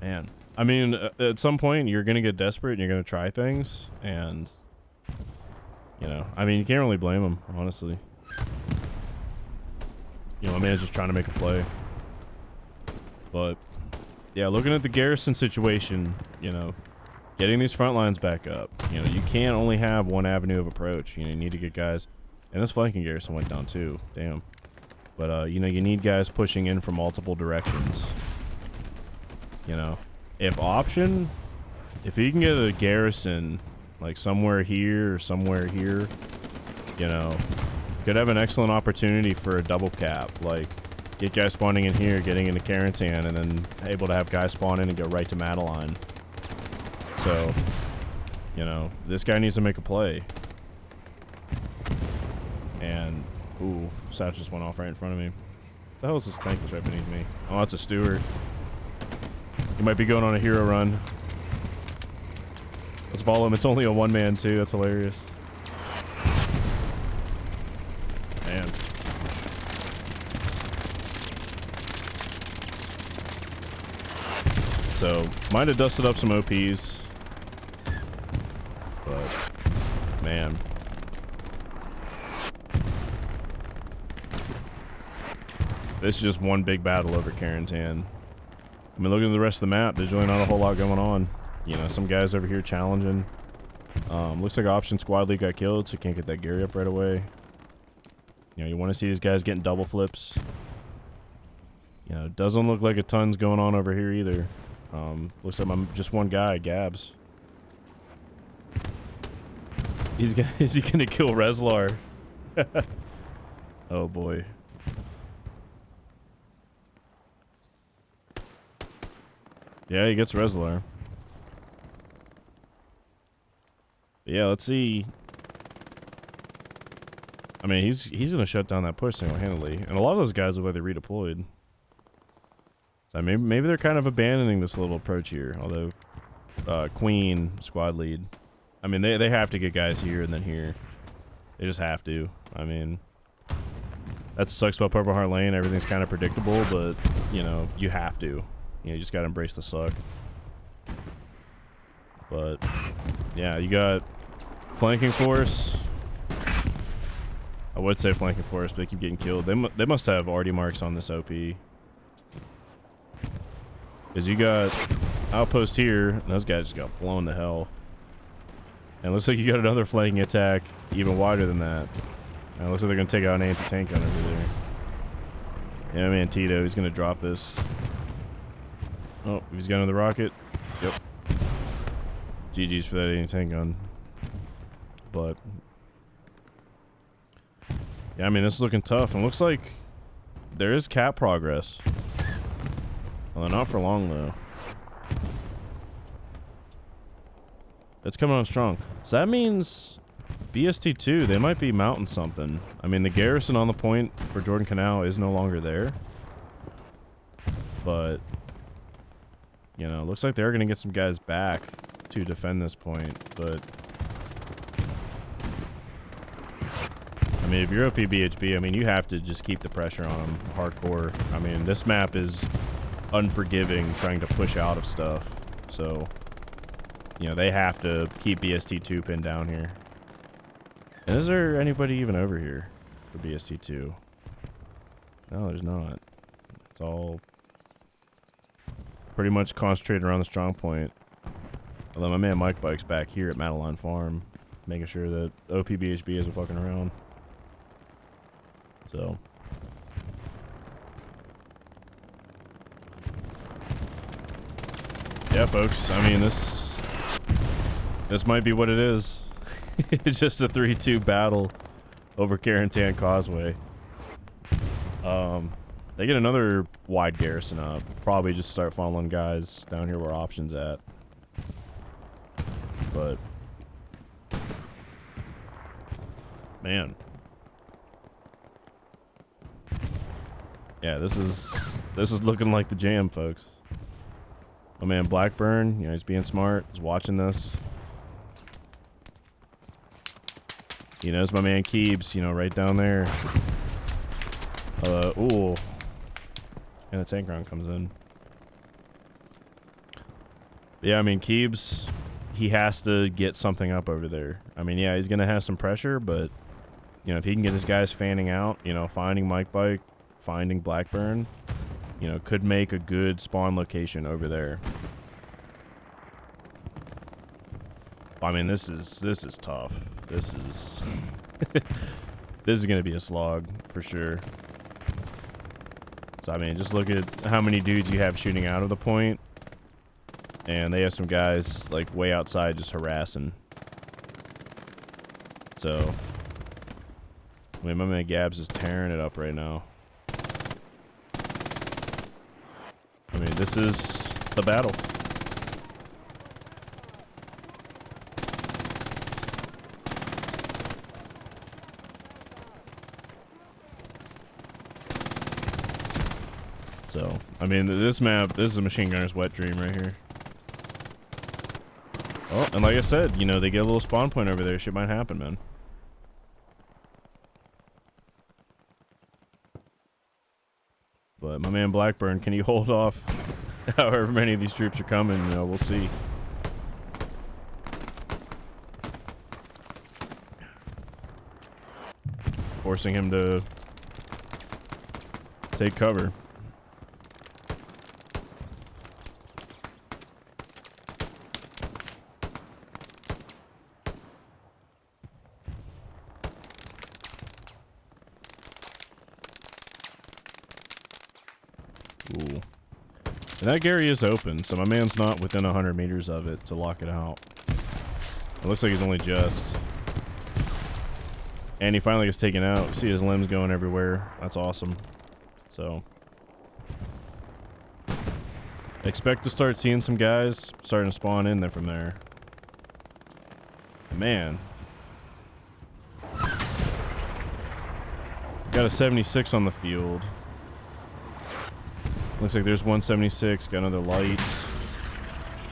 Man. I mean, at some point, you're going to get desperate and you're going to try things. And, you know, I mean, you can't really blame them, honestly. You know, my man's just trying to make a play. But, yeah, looking at the garrison situation, you know, getting these front lines back up. You know, you can't only have one avenue of approach. You know, you need to get guys, and this flanking garrison went down too. Damn. But you know, you need guys pushing in from multiple directions. You know, if you can get a garrison like somewhere here or somewhere here, you know, could have an excellent opportunity for a double cap. Like, get guys spawning in here, getting into Carentan, and then able to have guys spawn in and go right to Madeline. So, you know, this guy needs to make a play. And, ooh, Satch just went off right in front of me. The hell is this tank that's right beneath me? Oh, that's a Stewart. He might be going on a hero run. Let's follow him. It's only a one-man, too. That's hilarious. Man. So, might have dusted up some OPs. But, man. This is just one big battle over Carentan. I mean, looking at the rest of the map, there's really not a whole lot going on. You know, some guys over here challenging. Looks like Option Squad League got killed, so can't get that Gary up right away. You know, you want to see these guys getting double flips. You know, doesn't look like a ton's going on over here either. Looks like I'm just one guy, Gabs. Is he gonna kill Reslar? Oh boy. Yeah, he gets Reslar. Yeah, let's see. I mean, he's gonna shut down that push single-handedly, and a lot of those guys look like they redeployed. So maybe they're kind of abandoning this little approach here. Although, Queen squad lead. I mean, they have to get guys here and then here. They just have to. I mean, that sucks about Purple Heart Lane. Everything's kind of predictable, but you know, you have to. You know, you just gotta embrace the suck. But yeah, you got flanking force. I would say flanking force, but they keep getting killed. They must have already marks on this OP. Because you got outpost here, and those guys just got blown to hell. And it looks like you got another flanking attack even wider than that. And it looks like they're going to take out an anti-tank gun over there. Yeah, man, Tito, he's going to drop this. Oh, he's got another rocket. Yep. GG's for that anti-tank gun. But yeah, I mean, this is looking tough. And looks like there is cap progress. Well, not for long, though. It's coming on strong. So that means BST2, they might be mounting something. I mean, the garrison on the point for Jordan Canal is no longer there. But, you know, looks like they're going to get some guys back to defend this point. But, I mean, if you're OP BHB, I mean, you have to just keep the pressure on them hardcore. I mean, this map is unforgiving trying to push out of stuff. So, you know, they have to keep BST2 pinned down here. And is there anybody even over here for BST2? No, there's not. It's all pretty much concentrated around the strong point. Although my man Mike Bike's back here at Madeline Farm, making sure that OP BHB isn't fucking around. So, yeah, folks. I mean, this might be what it is. It's just a 3-2 battle over Carentan Causeway. They get another wide garrison up. Probably just start following guys down here where Option's at. But man, yeah, this is looking like the jam, folks. Oh man, Blackburn, you know, he's being smart. He's watching this. He knows my man Keebs, you know, right down there. Ooh. And the tank round comes in. Yeah, I mean, Keebs, he has to get something up over there. I mean, yeah, he's going to have some pressure, but, you know, if he can get his guys fanning out, you know, finding Mike Bike, finding Blackburn, you know, could make a good spawn location over there. I mean, this is tough. This is this is gonna be a slog for sure. So I mean, just look at how many dudes you have shooting out of the point, and they have some guys like way outside just harassing. So, I mean, my man Gabs is tearing it up right now. I mean, this is the battle. So, I mean, this map, this is a machine gunner's wet dream right here. Oh, and like I said, you know, they get a little spawn point over there. Shit might happen, man. But my man Blackburn, can he hold off however many of these troops are coming? You know, we'll see. Forcing him to take cover. Ooh. And that area is open, so my man's not within 100 meters of it to lock it out. It looks like he's only just. And he finally gets taken out. See his limbs going everywhere. That's awesome. So. Expect to start seeing some guys starting to spawn in there from there. Man. Got a 76 on the field. Looks like there's 176, got another light.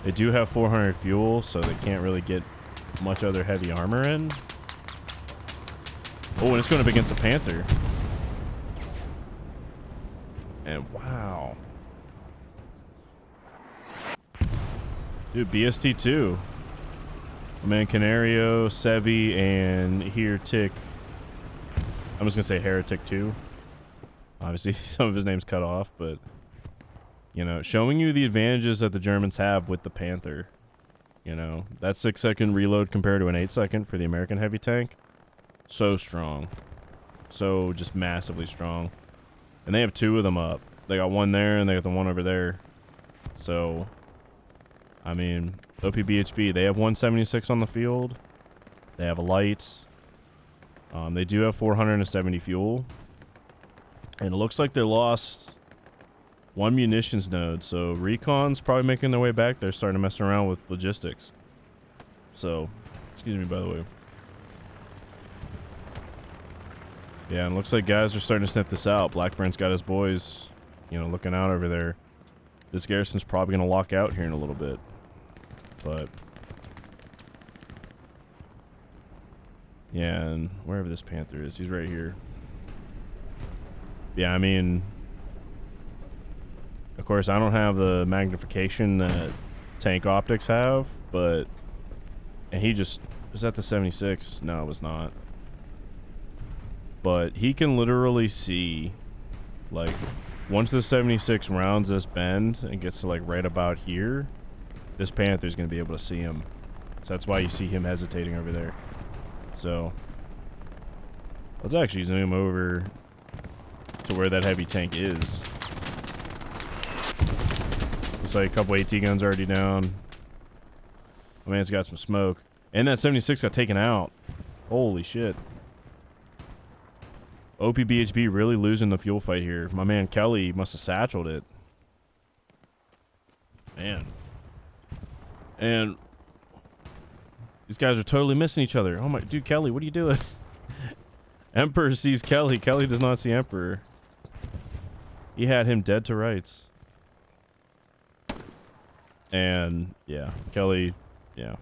They do have 400 fuel, so they can't really get much other heavy armor in. Oh, and it's going up against the Panther. And wow. Dude, BST 2. My man Canario, Sevi, and here Tick. I'm just going to say Heretic 2. Obviously, some of his name's cut off, but... You know, showing you the advantages that the Germans have with the Panther. You know, that 6-second reload compared to an 8-second for the American heavy tank. So strong. So just massively strong. And they have 2 of them up. They got one there and they got the one over there. So, I mean, OPBHB, they have 176 on the field. They have a light. They do have 470 fuel. And it looks like they lost... 1 munitions node, so Recon's probably making their way back there, starting to mess around with logistics. So, excuse me, by the way. Yeah, and it looks like guys are starting to sniff this out. Blackburn's got his boys, you know, looking out over there. This garrison's probably going to lock out here in a little bit. But, yeah, and wherever this Panther is, he's right here. Yeah, I mean... Of course, I don't have the magnification that tank optics have, but... And he just... Was that the 76? No, it was not. But he can literally see, like, once the 76 rounds this bend and gets to, like, right about here, this Panther's going to be able to see him. So that's why you see him hesitating over there. So... Let's actually zoom over to where that heavy tank is. Looks like a couple AT guns already down. My man's got some smoke. And that 76 got taken out. Holy shit. OPBHB really losing the fuel fight here. My man Kelly must have satcheled it. Man. And these guys are totally missing each other. Oh my, dude, Kelly, what are you doing? Emperor sees Kelly. Kelly does not see Emperor. He had him dead to rights. And, yeah, Kelly, yeah.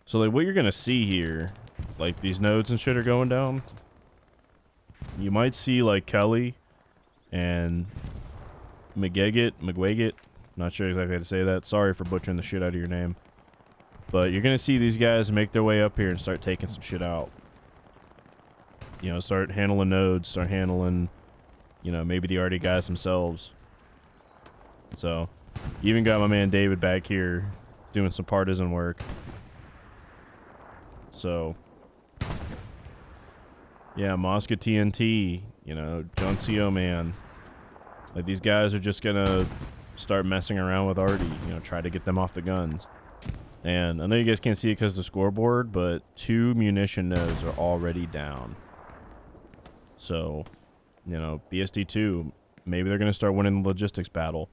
So, like, what you're gonna see here, like, these nodes and shit are going down. You might see, like, Kelly and McGuiget, not sure exactly how to say that. Sorry for butchering the shit out of your name. But you're gonna see these guys make their way up here and start taking some shit out. You know, start handling nodes, start handling, you know, maybe the arty guys themselves. So, you even got my man David back here doing some partisan work. So, yeah, Mosca TNT, you know, John CO man. Like, these guys are just gonna start messing around with Artie, you know, try to get them off the guns. And I know you guys can't see it because of the scoreboard, but 2 munition nodes are already down. So, you know, BST2, maybe they're going to start winning the logistics battle.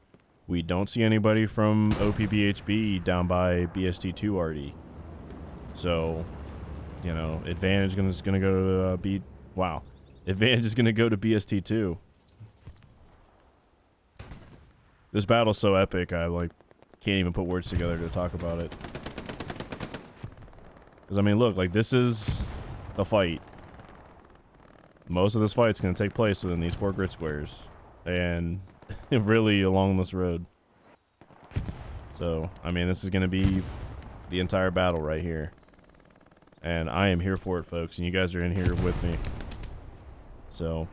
We don't see anybody from OPBHB down by BST2 already. So, you know, advantage is going to go to advantage is going to go to BST2. This battle's so epic, I like can't even put words together to talk about it. Because, I mean, look, like, this is the fight. Most of this fight's going to take place within these 4 grid squares. And really along this road. So, I mean, this is going to be the entire battle right here. And I am here for it, folks. And you guys are in here with me. So.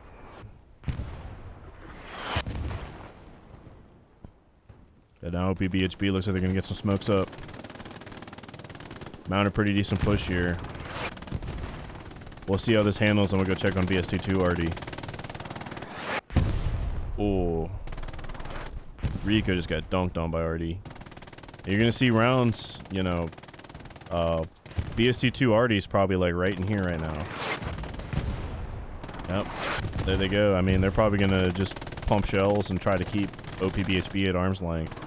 And now OPBHB looks like they're going to get some smokes up. Mount a pretty decent push here. We'll see how this handles, and we'll go check on BST2 already. Oh. Rico just got dunked on by Artie. You're going to see rounds, you know, BST2 Artie's probably like right in here right now. Yep. There they go. I mean, they're probably going to just pump shells and try to keep OPBHB at arm's length.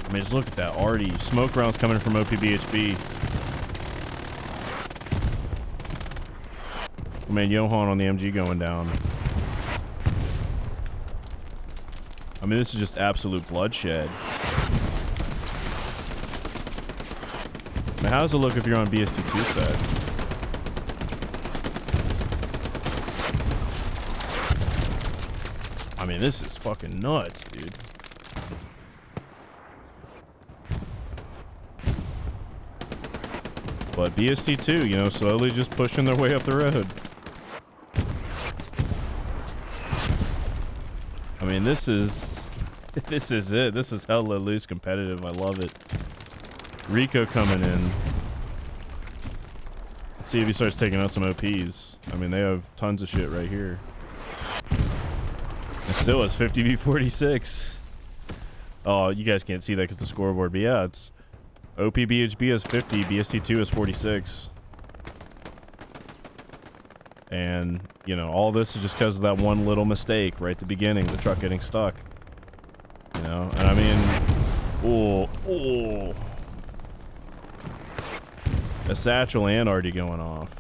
I mean, just look at that Artie. Smoke rounds coming from OPBHB. I mean, Johan on the MG going down. I mean, this is just absolute bloodshed. Now, how does it look if you're on BST2 side? I mean, this is fucking nuts, dude. But BST2, you know, slowly just pushing their way up the road. I mean, this is it. This is hell let loose competitive. I love it. Rico coming in. Let's see if he starts taking out some OPs. I mean, they have tons of shit right here. And still, it's 50v46. Oh, you guys can't see that because the scoreboard. But yeah, it's OPBHB has 50, BST2 has 46. And, you know, all this is just because of that one little mistake right at the beginning, the truck getting stuck. You know, and I mean, oh. A satchel and already going off.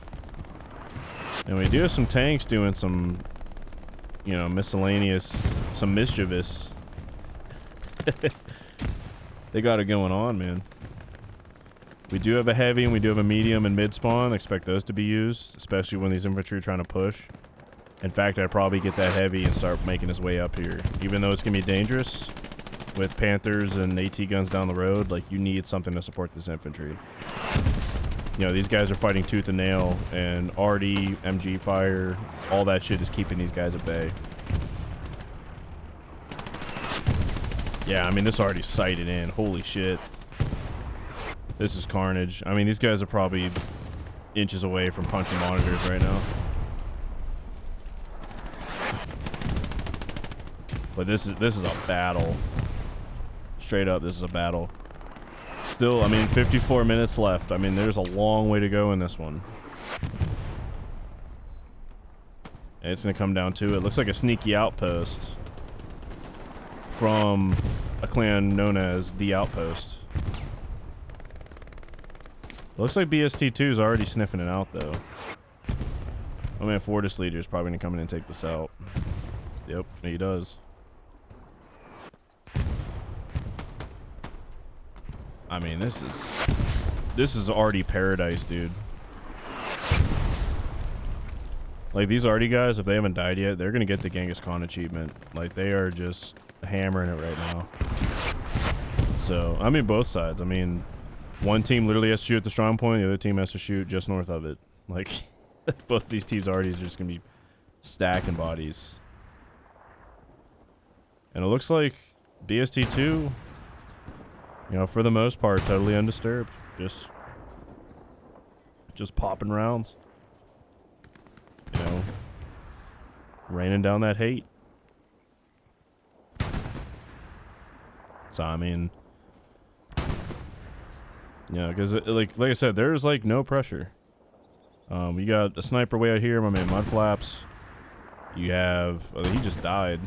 And we do have some tanks doing some, you know, miscellaneous, some mischievous. They got it going on, man. We do have a heavy and we do have a medium and mid spawn. Expect those to be used, especially when these infantry are trying to push. In fact, I'd probably get that heavy and start making his way up here. Even though it's going to be dangerous with Panthers and AT guns down the road, like, you need something to support this infantry. You know, these guys are fighting tooth and nail, and RD, MG fire, all that shit is keeping these guys at bay. Yeah, I mean, this already sighted in. Holy shit. This is carnage. I mean, these guys are probably inches away from punching monitors right now. But this is a battle. Straight up, this is a battle. Still, I mean, 54 minutes left. I mean, there's a long way to go in this one. And it's gonna come down to it. Looks like a sneaky outpost from a clan known as the Outpost. Looks like BST2 is already sniffing it out, though. I mean, Fortis leader is probably gonna come in and take this out. Yep, he does. I mean, this is already paradise, dude. Like, these Artie guys, if they haven't died yet, they're gonna get the Genghis Khan achievement. Like, they are just hammering it right now. So, I mean, both sides. I mean, one team literally has to shoot at the strong point, the other team has to shoot just north of it. Like, both these teams Arties are just gonna be stacking bodies. And it looks like BST2 You know, for the most part, totally undisturbed. Just popping rounds. You know, raining down that hate. So I mean, you know, because like I said, there's like no pressure. You got a sniper way out here, my man Mudflaps. You have he just died.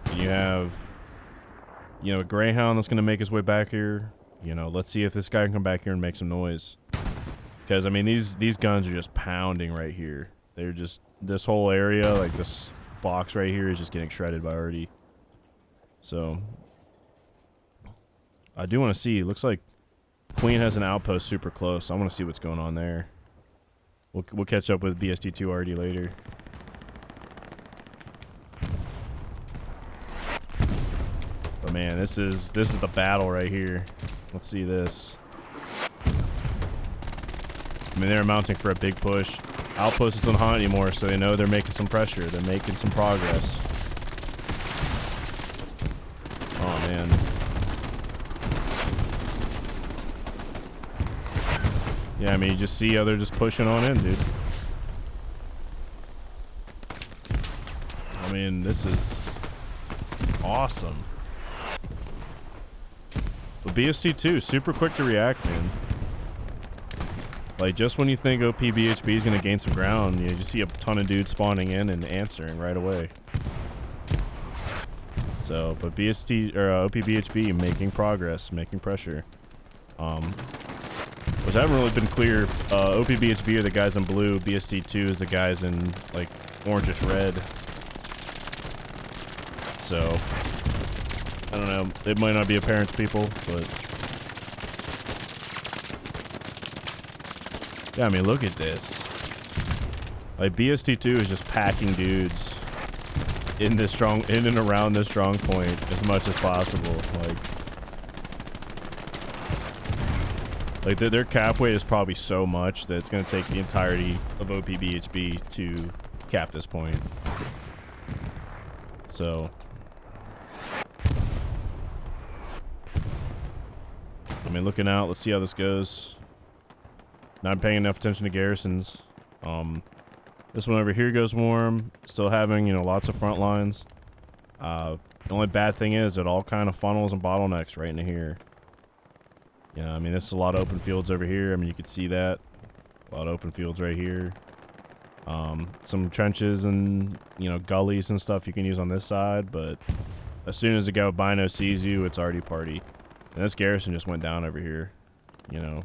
And you have, you know, a Greyhound that's gonna make his way back here. You know, let's see if this guy can come back here and make some noise. Because I mean, these guns are just pounding right here. They're just, this whole area, like this box right here, is just getting shredded by Artie. So I do want to see. Looks like Queen has an outpost super close. I want to see what's going on there. We'll catch up with BST2 Artie later. But man, this is the battle right here. Let's see this. I mean, they're mounting for a big push. Outpost isn't hot anymore, so they know they're making some pressure. They're making some progress. Oh, man. Yeah, I mean, you just see how they're just pushing on in, dude. I mean, this is awesome. But BST2, super quick to react, man. Like, just when you think OP BHB is going to gain some ground, you just see a ton of dudes spawning in and answering right away. So, but BST, or OP BHB making progress, making pressure. Which I haven't really been clear. OP BHB are the guys in blue, BST2 is the guys in, like, orangish red. So, I don't know. It might not be apparent to people, but... yeah, I mean, look at this. Like, BST2 is just packing dudes in this strong, in and around this strong point as much as possible. Like their cap weight is probably so much that it's going to take the entirety of OP BHB to cap this point. So, I mean, looking out, let's see how this goes. Not paying enough attention to garrisons. This one over here goes warm. Still having, you know, lots of front lines. The only bad thing is it all kind of funnels and bottlenecks right into here. Yeah, I mean, this is a lot of open fields over here. I mean, you could see that. A lot of open fields right here. Some trenches and, you know, gullies and stuff you can use on this side, but as soon as the guy with Bino sees you, it's already party. And this garrison just went down over here, you know.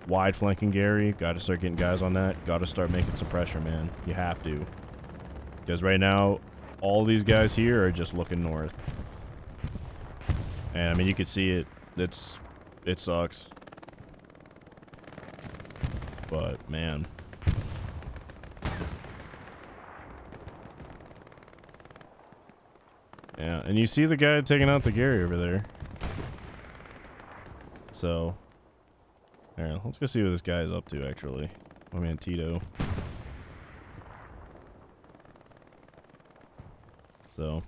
Wide flanking Gary, gotta start getting guys on that. Gotta start making some pressure, man. You have to. Because right now, all these guys here are just looking north. And I mean, you could see it. It sucks. But, man. Yeah, and you see the guy taking out the Gary over there. So... yeah, let's go see what this guy is up to, actually. My man Tito. So,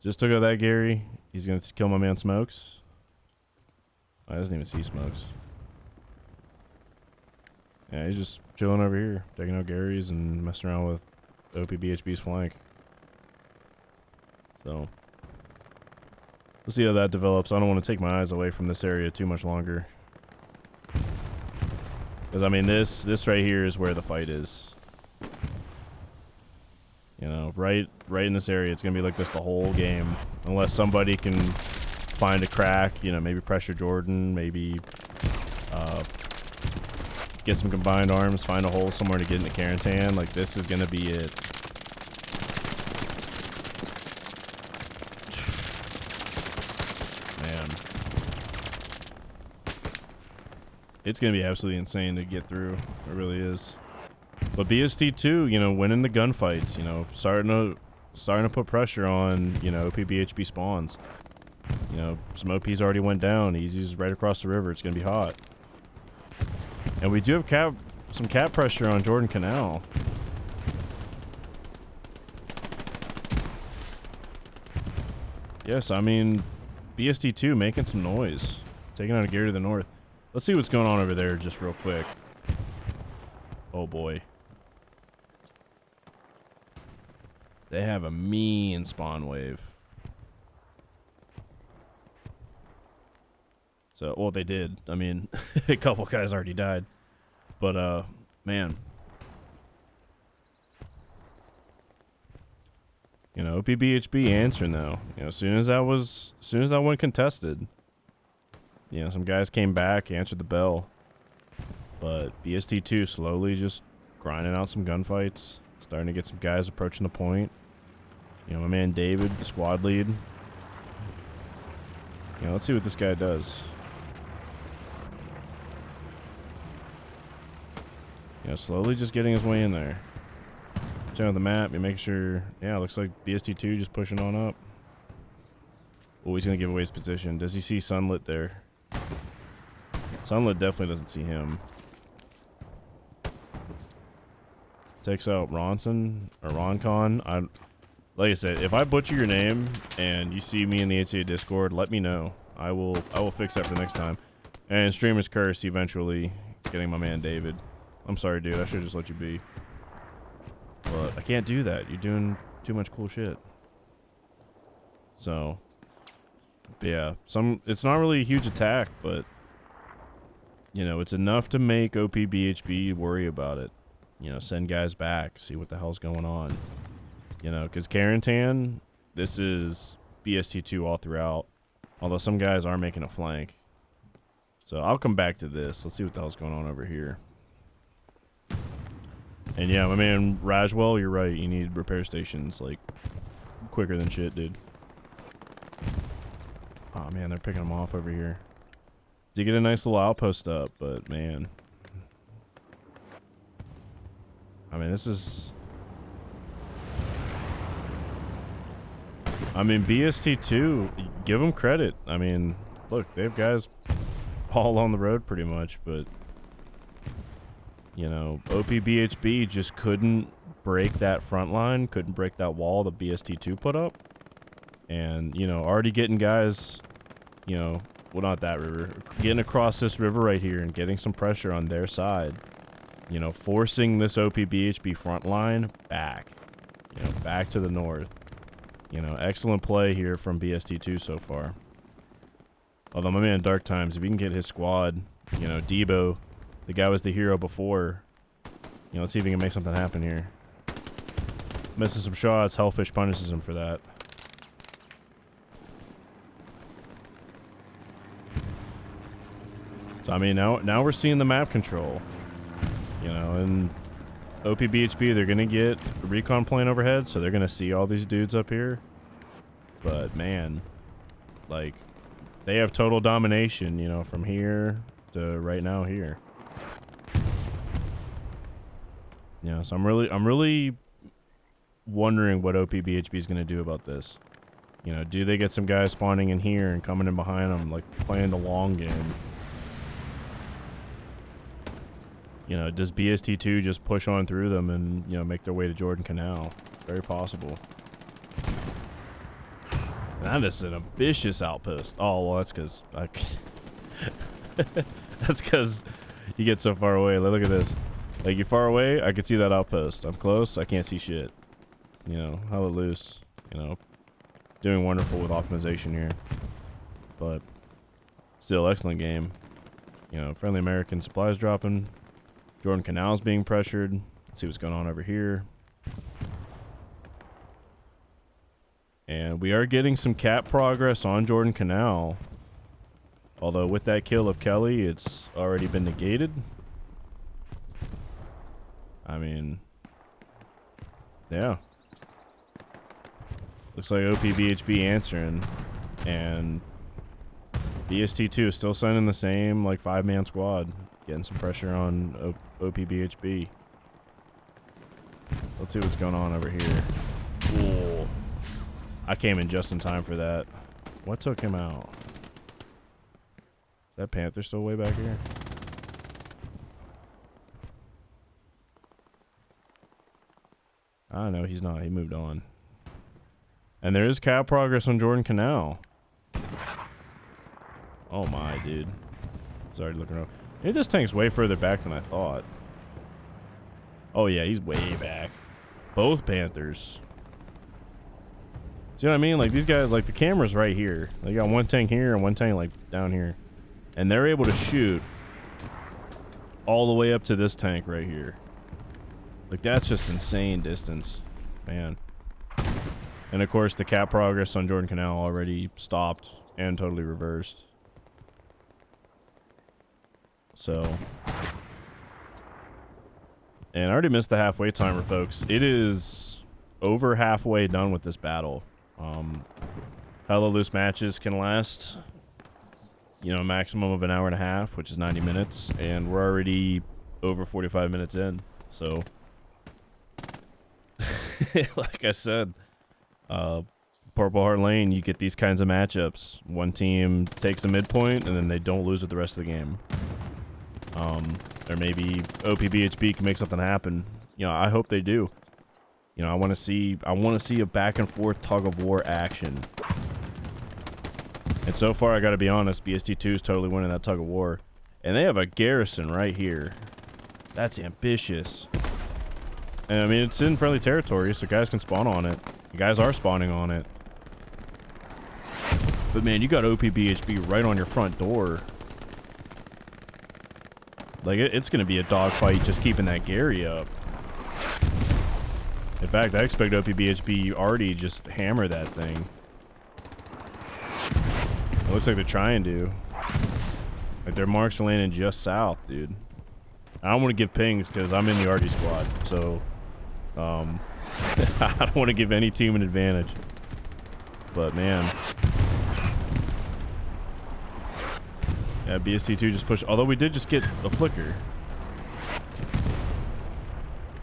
just took out that Gary. He's gonna kill my man Smokes. I doesn't even see Smokes. Yeah, he's just chilling over here, taking out Gary's and messing around with OPBHB's flank. So, we'll see how that develops. I don't want to take my eyes away from this area too much longer. Because, I mean, this right here is where the fight is. You know, right in this area, it's going to be like this the whole game. Unless somebody can find a crack, you know, maybe pressure Jordan, maybe get some combined arms, find a hole somewhere to get into Carentan. Like, this is going to be it. Man. It's going to be absolutely insane to get through. It really is. But BST2, you know, winning the gunfights, you know, starting to put pressure on, you know, OPBHB spawns. You know, some OPs already went down. Easy's right across the river. It's going to be hot. And we do have some cap pressure on Jordan Canal. Yes, I mean, BST2 making some noise. Taking out a gear to the north. Let's see what's going on over there just real quick. Oh boy. They have a mean spawn wave. So, well, they did. I mean, a couple guys already died. But, man. You know, OPBHB answering though. You know, as soon as that went contested, you know, some guys came back, answered the bell. But BST2 slowly just grinding out some gunfights. Starting to get some guys approaching the point. You know, my man David, the squad lead. You know, let's see what this guy does. You know, slowly just getting his way in there. Check out the map, you make sure. Yeah, looks like BST2 just pushing on up. Oh, he's gonna give away his position. Does he see Sunlit there? Sunlit definitely doesn't see him. Takes out Ronson or Roncon. Like I said, if I butcher your name and you see me in the HCA Discord, let me know. I will fix that for the next time. And Streamer's Curse eventually getting my man David. I'm sorry, dude. I should just let you be. But I can't do that. You're doing too much cool shit. So, yeah. It's not really a huge attack, but, you know, it's enough to make OPBHB worry about it. You know, send guys back, see what the hell's going on. You know, because Carentan, this is BST2 all throughout. Although some guys are making a flank. So I'll come back to this. Let's see what the hell's going on over here. And yeah, my man Rajwell, you're right. You need repair stations, like, quicker than shit, dude. Oh, man, they're picking them off over here. Did get a nice little outpost up, but, man. I mean, this is... I mean, BST2, give them credit. I mean, look, they have guys all on the road pretty much, but... You know, OPBHB just couldn't break that front line, couldn't break that wall that BST2 put up. And, you know, already getting guys, you know, well, not that river, getting across this river right here and getting some pressure on their side. You know, forcing this OPBHB front line back, you know, back to the north. You know, excellent play here from BST2 so far. Although my man Dark Times, if he can get his squad, you know, Debo, the guy was the hero before. You know, let's see if he can make something happen here. Missing some shots, Hellfish punishes him for that. So, I mean, now we're seeing the map control. You know, and OPBHB, they're going to get a recon plane overhead, so they're going to see all these dudes up here. But, man, like, they have total domination, you know, from here to right now here. Yeah, so I'm really wondering what OPBHB is going to do about this. You know, do they get some guys spawning in here and coming in behind them, like playing the long game? You know, does BST2 just push on through them and, you know, make their way to Jordan Canal? Very possible. That is an ambitious outpost. Oh, well, that's because that's because you get so far away. Look at this. Like, you're far away, I can see that outpost. I'm close, I can't see shit. You know, hella loose. You know, doing wonderful with optimization here. But still, excellent game. You know, friendly American supplies dropping. Jordan Canal's being pressured. Let's see what's going on over here. And we are getting some cap progress on Jordan Canal. Although with that kill of Kelly, it's already been negated. I mean, yeah. Looks like OPBHB answering. And BST2 is still sending the same, like, 5-man squad. Getting some pressure on OPBHB. Let's see what's going on over here. Ooh. I came in just in time for that. What took him out? Is that Panther still way back here? I know he's not. He moved on. And there is cap progress on Jordan Canal. Oh my, dude. Sorry, looking around. Maybe this tank's way further back than I thought. Oh yeah, he's way back. Both Panthers. See what I mean? Like, these guys, like, the camera's right here. They got one tank here and one tank, like, down here. And they're able to shoot all the way up to this tank right here. Like, that's just insane distance. Man. And, of course, the cap progress on Jordan Canal already stopped and totally reversed. So. And I already missed the halfway timer, folks. It is over halfway done with this battle. Hella loose matches can last, you know, a maximum of an hour and a half, which is 90 minutes, and we're already over 45 minutes in. So, like I said, Purple Heart Lane, you get these kinds of matchups. One team takes a midpoint, and then they don't lose it the rest of the game. Or maybe OPBHB can make something happen. You know, I hope they do. You know, I want to see a back and forth tug of war action. And so far, I got to be honest, BST2 is totally winning that tug of war. And they have a garrison right here. That's ambitious. And I mean, it's in friendly territory, so guys can spawn on it. You guys are spawning on it. But man, you got OPBHB right on your front door. Like, it's going to be a dogfight just keeping that Gary up. In fact, I expect OPBHB already just hammer that thing. It looks like they're trying to. Like, their marks are landing just south, dude. I don't want to give pings because I'm in the RD squad, so I don't want to give any team an advantage. But man, yeah, BST2 just pushed. Although we did just get a flicker,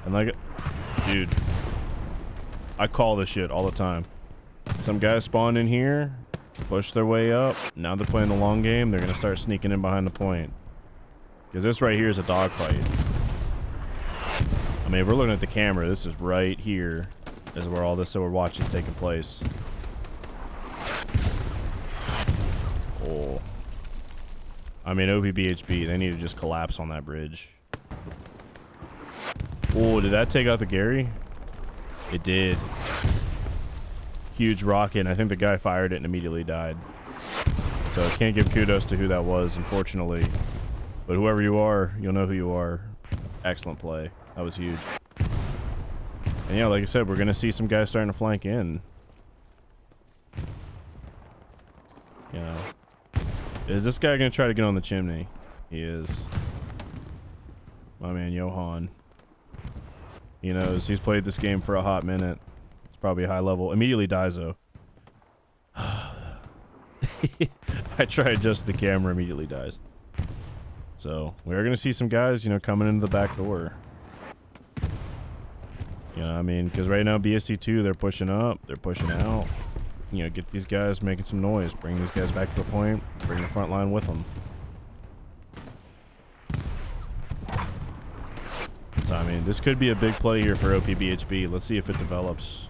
and like, dude, I call this shit all the time. Some guys spawn in here, push their way up. Now they're playing the long game. They're gonna start sneaking in behind the point. Because this right here is a dogfight. I mean, if we're looking at the camera, this is right here. Is where all this that we're watching is taking place. Oh. I mean, OPBHB, they need to just collapse on that bridge. Oh, did that take out the Gary? It did. Huge rocket, and I think the guy fired it and immediately died. So I can't give kudos to who that was, unfortunately. But whoever you are, you'll know who you are. Excellent play. That was huge. And yeah, like I said, we're going to see some guys starting to flank in. You know. Is this guy going to try to get on the chimney? He is. My man, Johan. He knows. He's played this game for a hot minute. It's probably a high level. Immediately dies, though. I try to adjust the camera, immediately dies. So, we're going to see some guys, you know, coming into the back door. You know what I mean? Because right now, BST2, they're pushing up, they're pushing out. You know, get these guys making some noise. Bring these guys back to the point. Bring the front line with them. So, I mean, this could be a big play here for OPBHB. Let's see if it develops.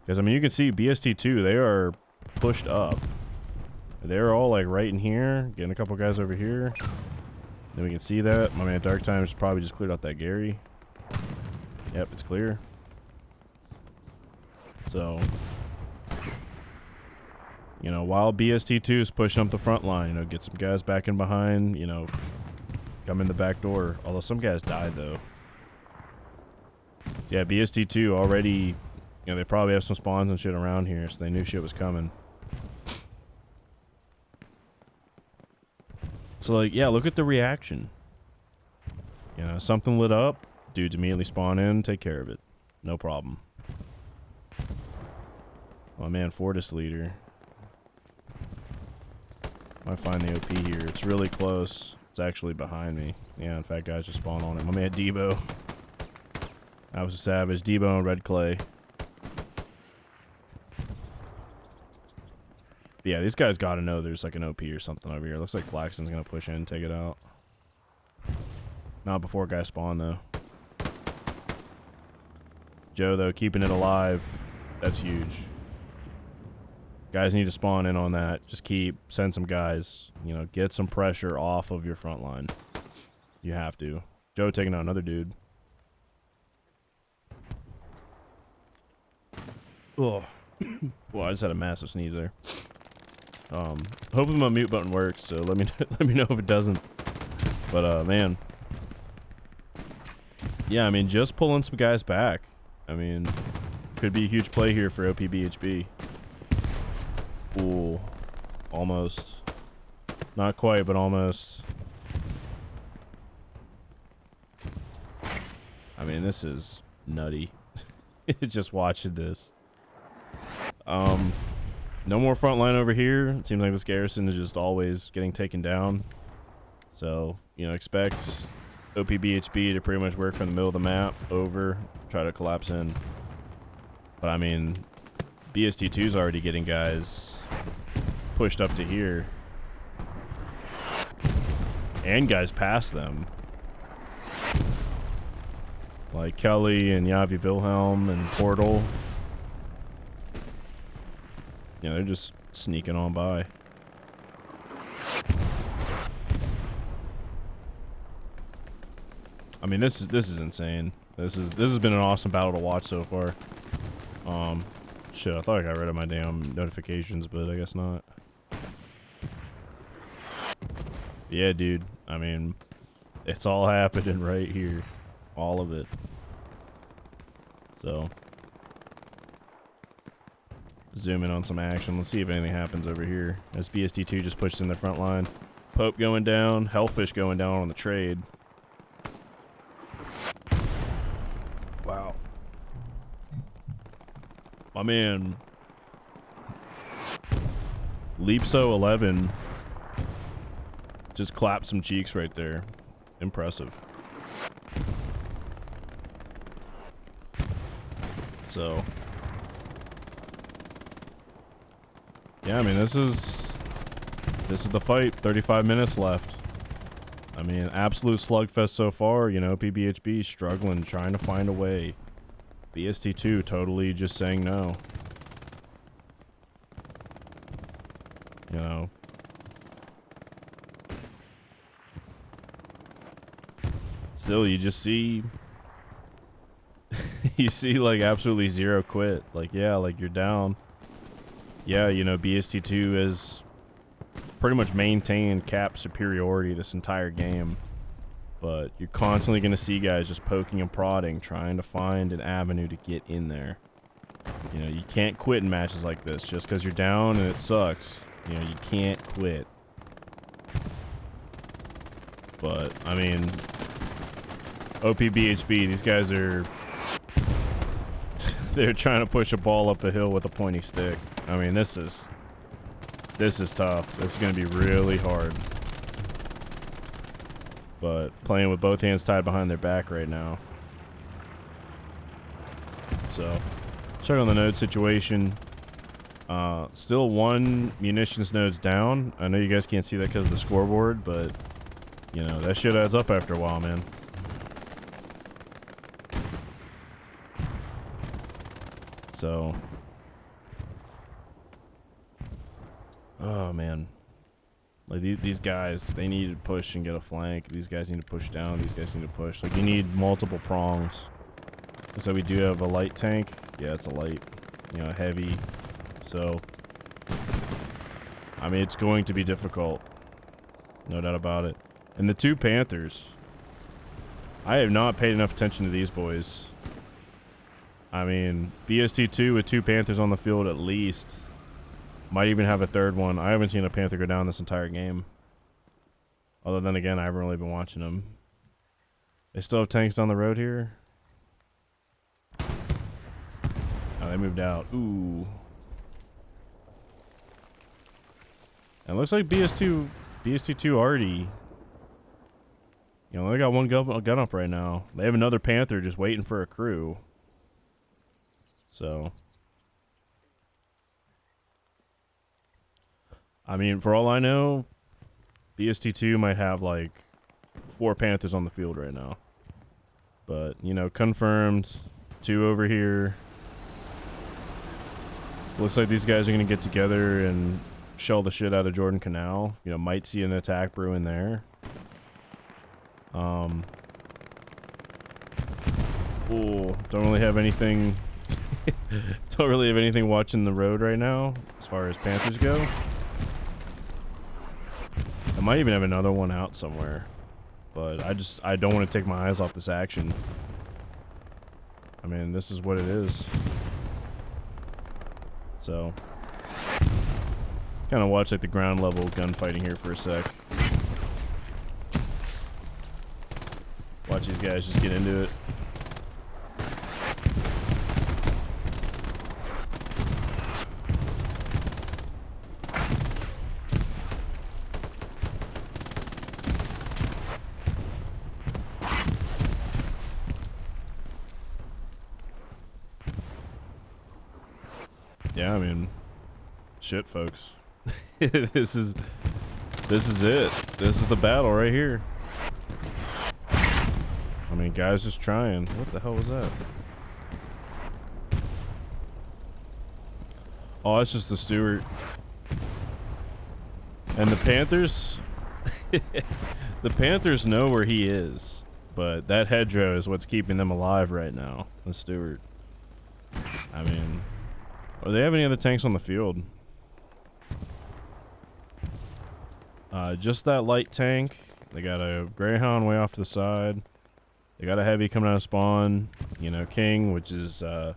Because, I mean, you can see BST2, they are pushed up. They're all like right in here, getting a couple guys over here. Then we can see that. My man Dark Times probably just cleared out that Gary. Yep, it's clear. So, you know, while BST2 is pushing up the front line, you know, get some guys back in behind, you know, come in the back door. Although some guys died though. So yeah, BST2 already, you know, they probably have some spawns and shit around here, so they knew shit was coming. So, like, yeah, look at the reaction. You know, something lit up, dudes immediately spawn in, take care of it. No problem. Oh, man, Fortis leader. Might find the OP here. It's really close. It's actually behind me. Yeah, in fact, guys just spawn on it. My man Debo. That was a savage. Debo and Red Clay. Yeah, these guys gotta know there's like an OP or something over here. Looks like Flaxton's gonna push in and take it out. Not before guys spawn though. Joe though, keeping it alive. That's huge. Guys need to spawn in on that. Just send some guys. You know, get some pressure off of your front line. You have to. Joe taking out another dude. Oh, well, I just had a massive sneeze there. Hopefully my mute button works. So let me let me know if it doesn't. But man, yeah, I mean, just pulling some guys back. I mean, could be a huge play here for OPBHB. Ooh, almost. Not quite, but almost. I mean, this is nutty. Just watching this. No more front line over here. It seems like this garrison is just always getting taken down. So, you know, expect OPBHB to pretty much work from the middle of the map over, try to collapse in. But I mean, BST2 is already getting guys pushed up to here. And guys past them. Like Kelly and Yavi Wilhelm and Portal. Yeah, they're just sneaking on by. I mean, this is insane. This has been an awesome battle to watch so far. Shit, I thought I got rid of my damn notifications, but I guess not. Yeah, dude. I mean, it's all happening right here. All of it. So, zoom in on some action. Let's see if anything happens over here. As BST2 just pushed in the front line. Pope going down. Hellfish going down on the trade. Wow. My man. Leapso 11 just clapped some cheeks right there. Impressive. So, yeah, I mean, this is the fight. 35 minutes left. I mean, absolute slugfest so far. You know, PBHB struggling, trying to find a way. BST2 totally just saying no. You know. Still, you just see... you see, like, absolutely zero quit. Like, yeah, like, you're down. Yeah, you know, BST2 has pretty much maintained cap superiority this entire game. But you're constantly going to see guys just poking and prodding, trying to find an avenue to get in there. You know, you can't quit in matches like this just because you're down and it sucks. You know, you can't quit. But, I mean, OPBHB, these guys are... they're trying to push a ball up the hill with a pointy stick. I mean, this is tough. This is going to be really hard. But playing with both hands tied behind their back right now. So, check on the node situation. Still one munitions node's down. I know you guys can't see that because of the scoreboard, but, you know, that shit adds up after a while, man. So, oh man, like these guys, they need to push and get a flank. These guys need to push down. These guys need to push. Like, you need multiple prongs. And so we do have a light tank. Yeah, it's a light, you know, heavy. So, I mean, it's going to be difficult, no doubt about it. And the two Panthers, I have not paid enough attention to these boys. I mean, BST2 with two Panthers on the field at least. Might even have a third one. I haven't seen a Panther go down this entire game. Other than, again, I haven't really been watching them. They still have tanks down the road here. Oh, they moved out. Ooh. And it looks like BST2 already... You know, they got one gun up right now. They have another Panther just waiting for a crew. So, I mean, for all I know, BST2 might have like 4 Panthers on the field right now. But, you know, confirmed 2 over here. Looks like these guys are gonna get together and shell the shit out of Jordan Canal. You know, might see an attack brewing there. Ooh, don't really have anything. Don't really have anything watching the road right now as far as Panthers go. I might even have another one out somewhere, but I don't want to take my eyes off this action. I mean, this is what it is. So, kind of watch like the ground level gunfighting here for a sec. Watch these guys just get into it. Yeah, I mean, shit, folks. This is it. This is the battle right here. I mean, guys just trying. What the hell was that? Oh, it's just the Stewart. And the Panthers, the Panthers know where he is, but that hedgerow is what's keeping them alive right now. The Stewart. I mean, do they have any other tanks on the field? Just that light tank. They got a Greyhound way off to the side. They got a heavy coming out of spawn. You know, King, which is, oh,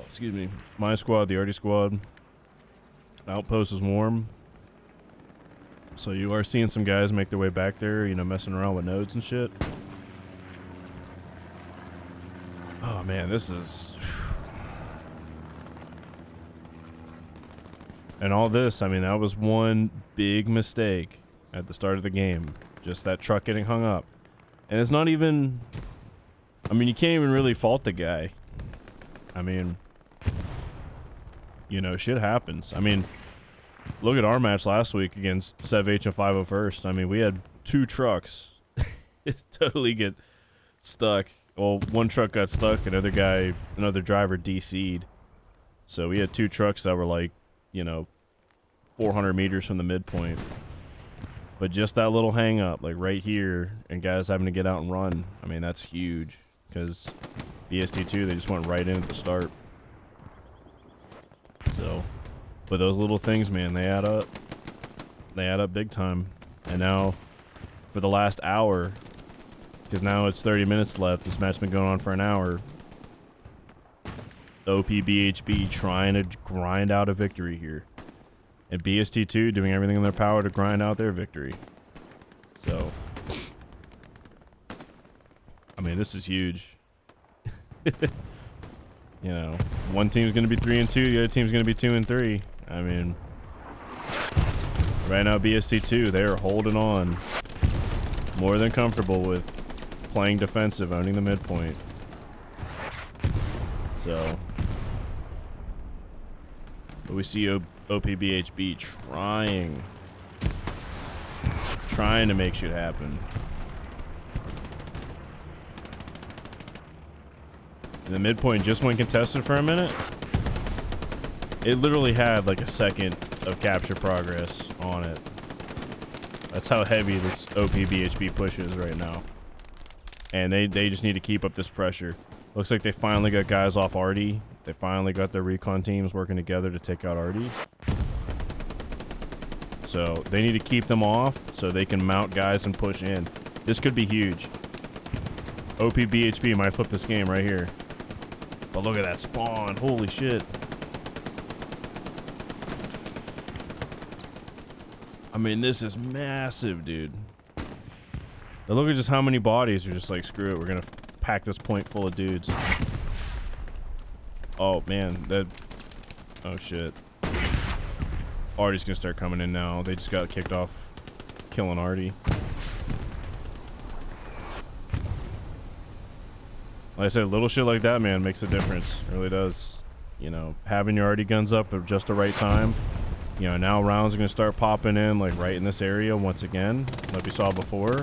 excuse me, my squad, the Artie squad. Outpost is warm. So you are seeing some guys make their way back there, you know, messing around with nodes and shit. Oh man, this is... And all this, I mean, that was one big mistake at the start of the game. Just that truck getting hung up. And it's not even... I mean, you can't even really fault the guy. I mean... You know, shit happens. I mean, look at our match last week against Sev H and 501st. I mean, we had 2 trucks totally get stuck. Well, one truck got stuck, another driver DC'd. So we had 2 trucks that were like, you know, 400 meters from the midpoint. But just that little hang up, like right here, and guys having to get out and run, I mean, that's huge. Because BST2, they just went right in at the start. So, but those little things, man, they add up. They add up big time. And now, for the last hour, because now it's 30 minutes left, this match's been going on for an hour. OP BHB trying to grind out a victory here. And BST2 doing everything in their power to grind out their victory. So, I mean, this is huge. You know, one team's going to be 3-2, the other team's going to be 2-3. I mean, right now BST2, they are holding on. More than comfortable with playing defensive, owning the midpoint. So, but we see OPBHB trying to make shit happen. And the midpoint just went contested for a minute. It literally had like a second of capture progress on it. That's how heavy this OPBHB push is right now. And they just need to keep up this pressure. Looks like they finally got guys off Artie. They finally got their recon teams working together to take out Artie. So they need to keep them off so they can mount guys and push in. This could be huge. OPBHB might flip this game right here. But look at that spawn. Holy shit. I mean, this is massive, dude. Now look at just how many bodies are just like, screw it. We're going to pack this point full of dudes. Oh, man. Oh, shit. Artie's going to start coming in now. They just got kicked off killing Artie. Like I said, little shit like that, man, makes a difference. It really does. You know, having your Artie guns up at just the right time. You know, now rounds are going to start popping in, like, right in this area once again, like we saw before.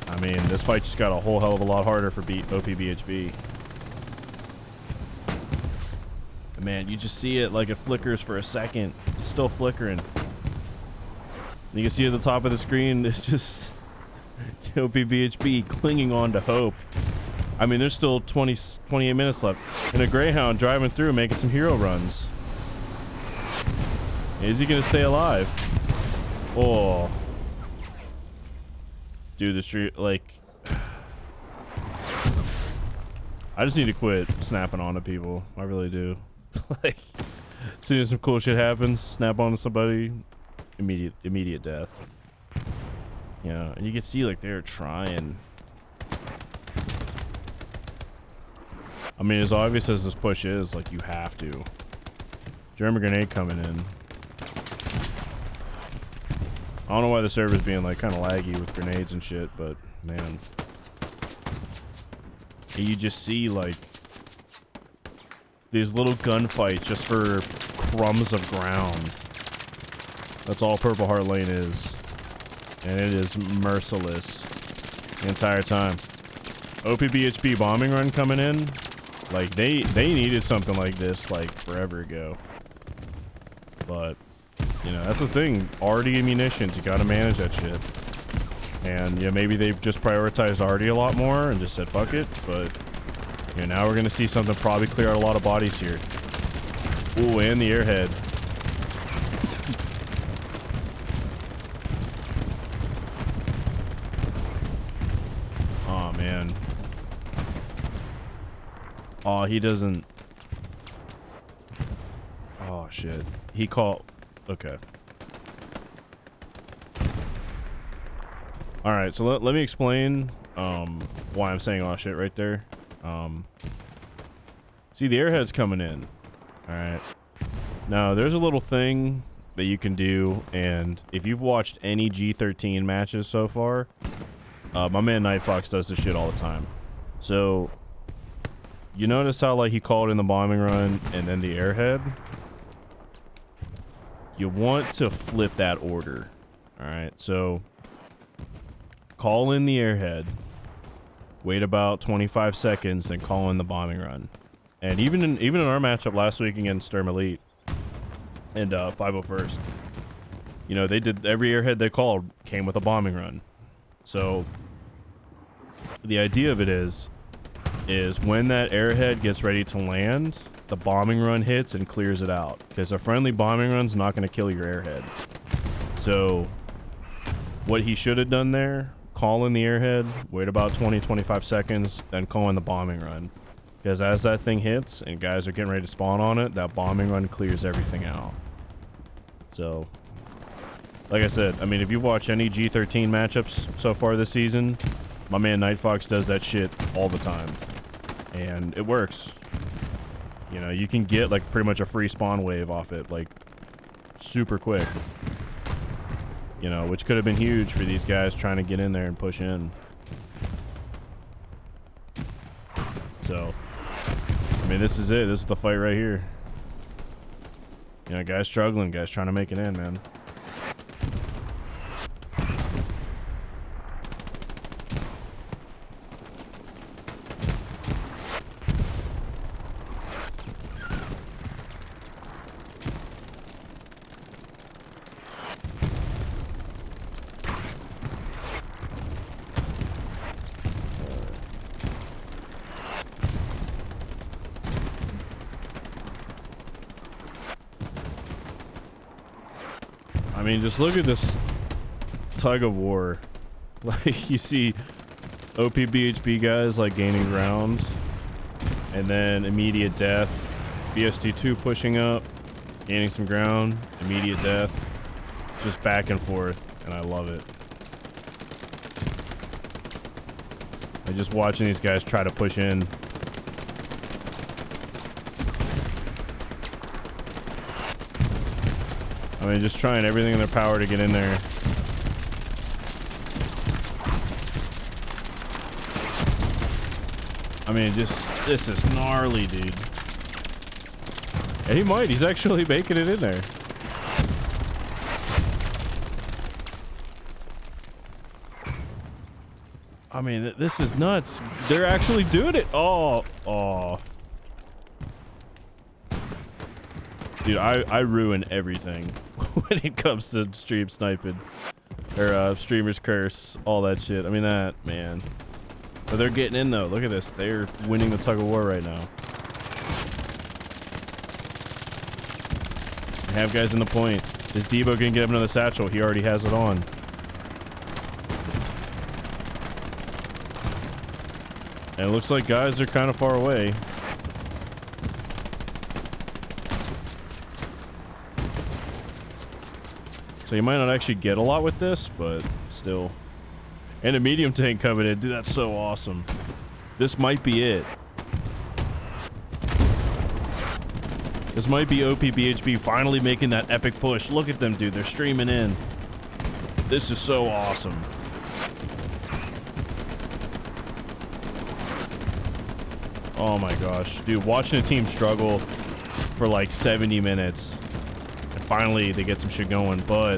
I mean, this fight just got a whole hell of a lot harder for OPBHB. And man, you just see it like it flickers for a second. It's still flickering. You can see at the top of the screen, it's just BHB clinging on to hope. I mean, there's still 28 minutes left. And a Greyhound driving through, making some hero runs. Is he gonna stay alive? Oh. Dude, the street, like... I just need to quit snapping onto people. I really do. Like, as soon as some cool shit happens, snap onto somebody, immediate death. Yeah, and you can see, like, they're trying. I mean, as obvious as this push is, like, you have to. German grenade coming in. I don't know why the server's being, like, kind of laggy with grenades and shit, but, man. You just see, like, these little gunfights just for crumbs of ground. That's all Purple Heart Lane is. And it is merciless the entire time. OPBHB bombing run coming in. Like, they needed something like this, like, forever ago. But, you know, that's the thing. Arty munitions, you gotta manage that shit. And, yeah, maybe they've just prioritized Arty a lot more and just said, fuck it. But, you know, now we're gonna see something probably clear out a lot of bodies here. Ooh, and the airhead. Oh, man. Oh, he doesn't... Oh, shit. He called... Okay. Alright, so let me explain why I'm saying all shit right there. See, the airhead's coming in. Alright. Now, there's a little thing that you can do, and if you've watched any G13 matches so far, my man Nightfox does this shit all the time. So, you notice how, like, he called in the bombing run and then the airhead? You want to flip that order. Alright, so call in the airhead, wait about 25 seconds, then call in the bombing run. And even in our matchup last week against Sturm Elite and 501st, you know, they did every airhead they called came with a bombing run. So the idea of it is when that airhead gets ready to land, the bombing run hits and clears it out, because a friendly bombing run's not going to kill your airhead. So what he should have done there, call in the airhead, wait about 20-25 seconds, then call in the bombing run, because as that thing hits and guys are getting ready to spawn on it, that bombing run clears everything out. So like I said, I mean, if you watch any G13 matchups so far this season, my man Nightfox does that shit all the time, and it works. You know, you can get, like, pretty much a free spawn wave off it, like, super quick. You know, which could have been huge for these guys trying to get in there and push in. So, I mean, this is it. This is the fight right here. You know, guys struggling, guys trying to make it in, man. I mean, just look at this tug of war. Like, you see OPBHB guys, like, gaining ground, and then immediate death. BST2 pushing up, gaining some ground, immediate death. Just back and forth, and I love it. I'm just watching these guys try to push in. I mean, just trying everything in their power to get in there. I mean, just, this is gnarly, dude. And he might, he's actually making it in there. I mean, this is nuts. They're actually doing it. Oh, oh. Dude, I ruin everything when it comes to stream sniping. Or streamer's curse, all that shit. I mean that, man. But they're getting in though. Look at this. They're winning the tug of war right now. They have guys in the point. Is Debo gonna get up another satchel? He already has it on. And it looks like guys are kind of far away. So you might not actually get a lot with this, but still. And a medium tank coming in. Dude, that's so awesome. This might be it. This might be OP BHB finally making that epic push. Look at them, dude. They're streaming in. This is so awesome. Oh my gosh. Dude, watching a team struggle for like 70 minutes. And finally, they get some shit going. But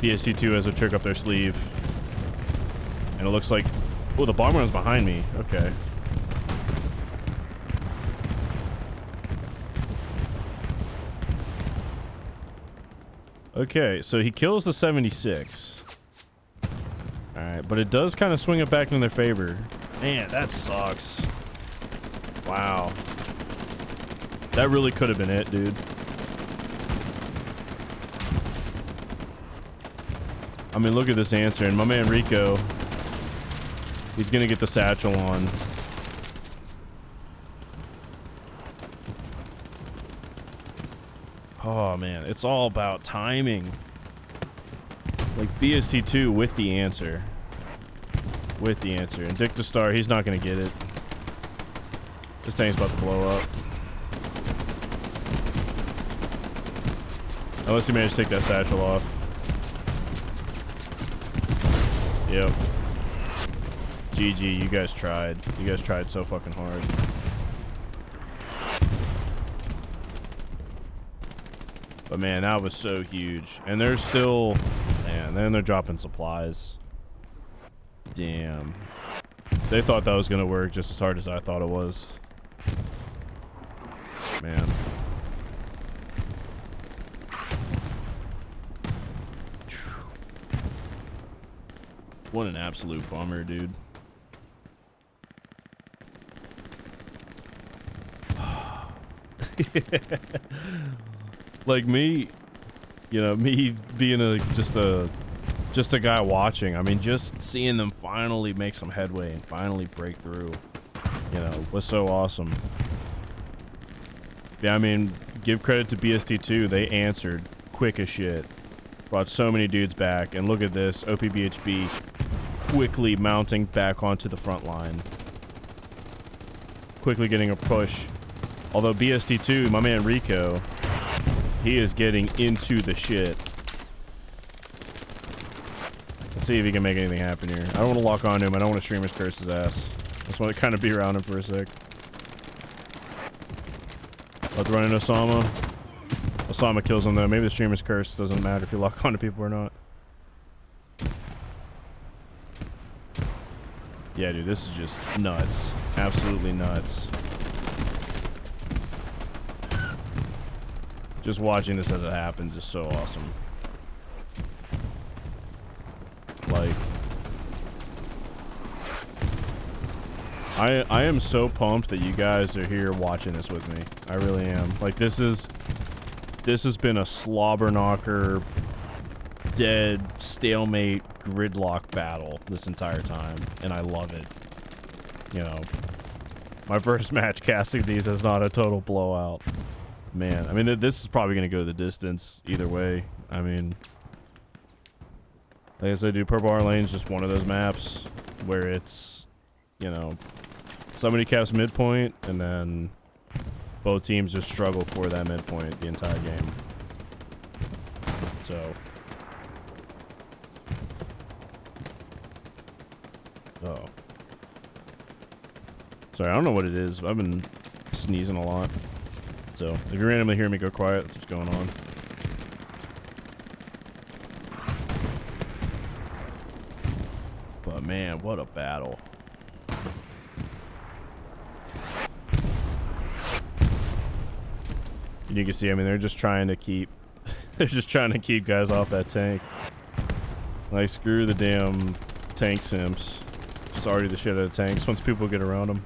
BST2 has a trick up their sleeve. And it looks like... Oh, the bomb run's behind me. Okay. Okay, so he kills the 76. Alright, but it does kind of swing it back in their favor. Man, that sucks. Wow. That really could have been it, dude. I mean, look at this answer. And my man Rico, he's going to get the satchel on. Oh, man. It's all about timing. Like, BST2 with the answer. With the answer. And Dick the Star, he's not going to get it. This tank's about to blow up. Unless he managed to take that satchel off. Yep. GG, you guys tried. You guys tried so fucking hard. But man, that was so huge. And they're still... Man, then they're dropping supplies. Damn. They thought that was gonna work just as hard as I thought it was. Man. What an absolute bummer, dude. Like me, you know, me being just a guy watching. I mean, just seeing them finally make some headway and finally break through, you know, was so awesome. Yeah, I mean, give credit to BST2. They answered quick as shit. Brought so many dudes back. And look at this. OPBHB quickly mounting back onto the front line. Quickly getting a push. Although BST2, my man Rico, he is getting into the shit. Let's see if he can make anything happen here. I don't want to lock onto him. I don't want to streamer's curse his ass. I just want to kind of be around him for a sec. Let's run into Osama. Osama kills him though. Maybe the streamer's curse doesn't matter if you lock onto people or not. Yeah, dude, this is just nuts. Absolutely nuts. Just watching this as it happens is so awesome. Like, I am so pumped that you guys are here watching this with me. I really am. Like, this has been a slobber knocker, dead, stalemate, gridlock battle this entire time, and I love it. You know, my first match casting these is not a total blowout. Man, I mean, this is probably going to go the distance either way. I mean, like I said, dude, Purple Heart Lane's just one of those maps where it's, you know, somebody caps midpoint, and then both teams just struggle for that midpoint the entire game. So, oh, sorry, I don't know what it is. I've been sneezing a lot. So, if you randomly hear me go quiet, that's what's going on. But man, what a battle. You can see, I mean, they're just trying to keep guys off that tank. Like, screw the damn tank simps. Just already the shit out of tanks once people get around them.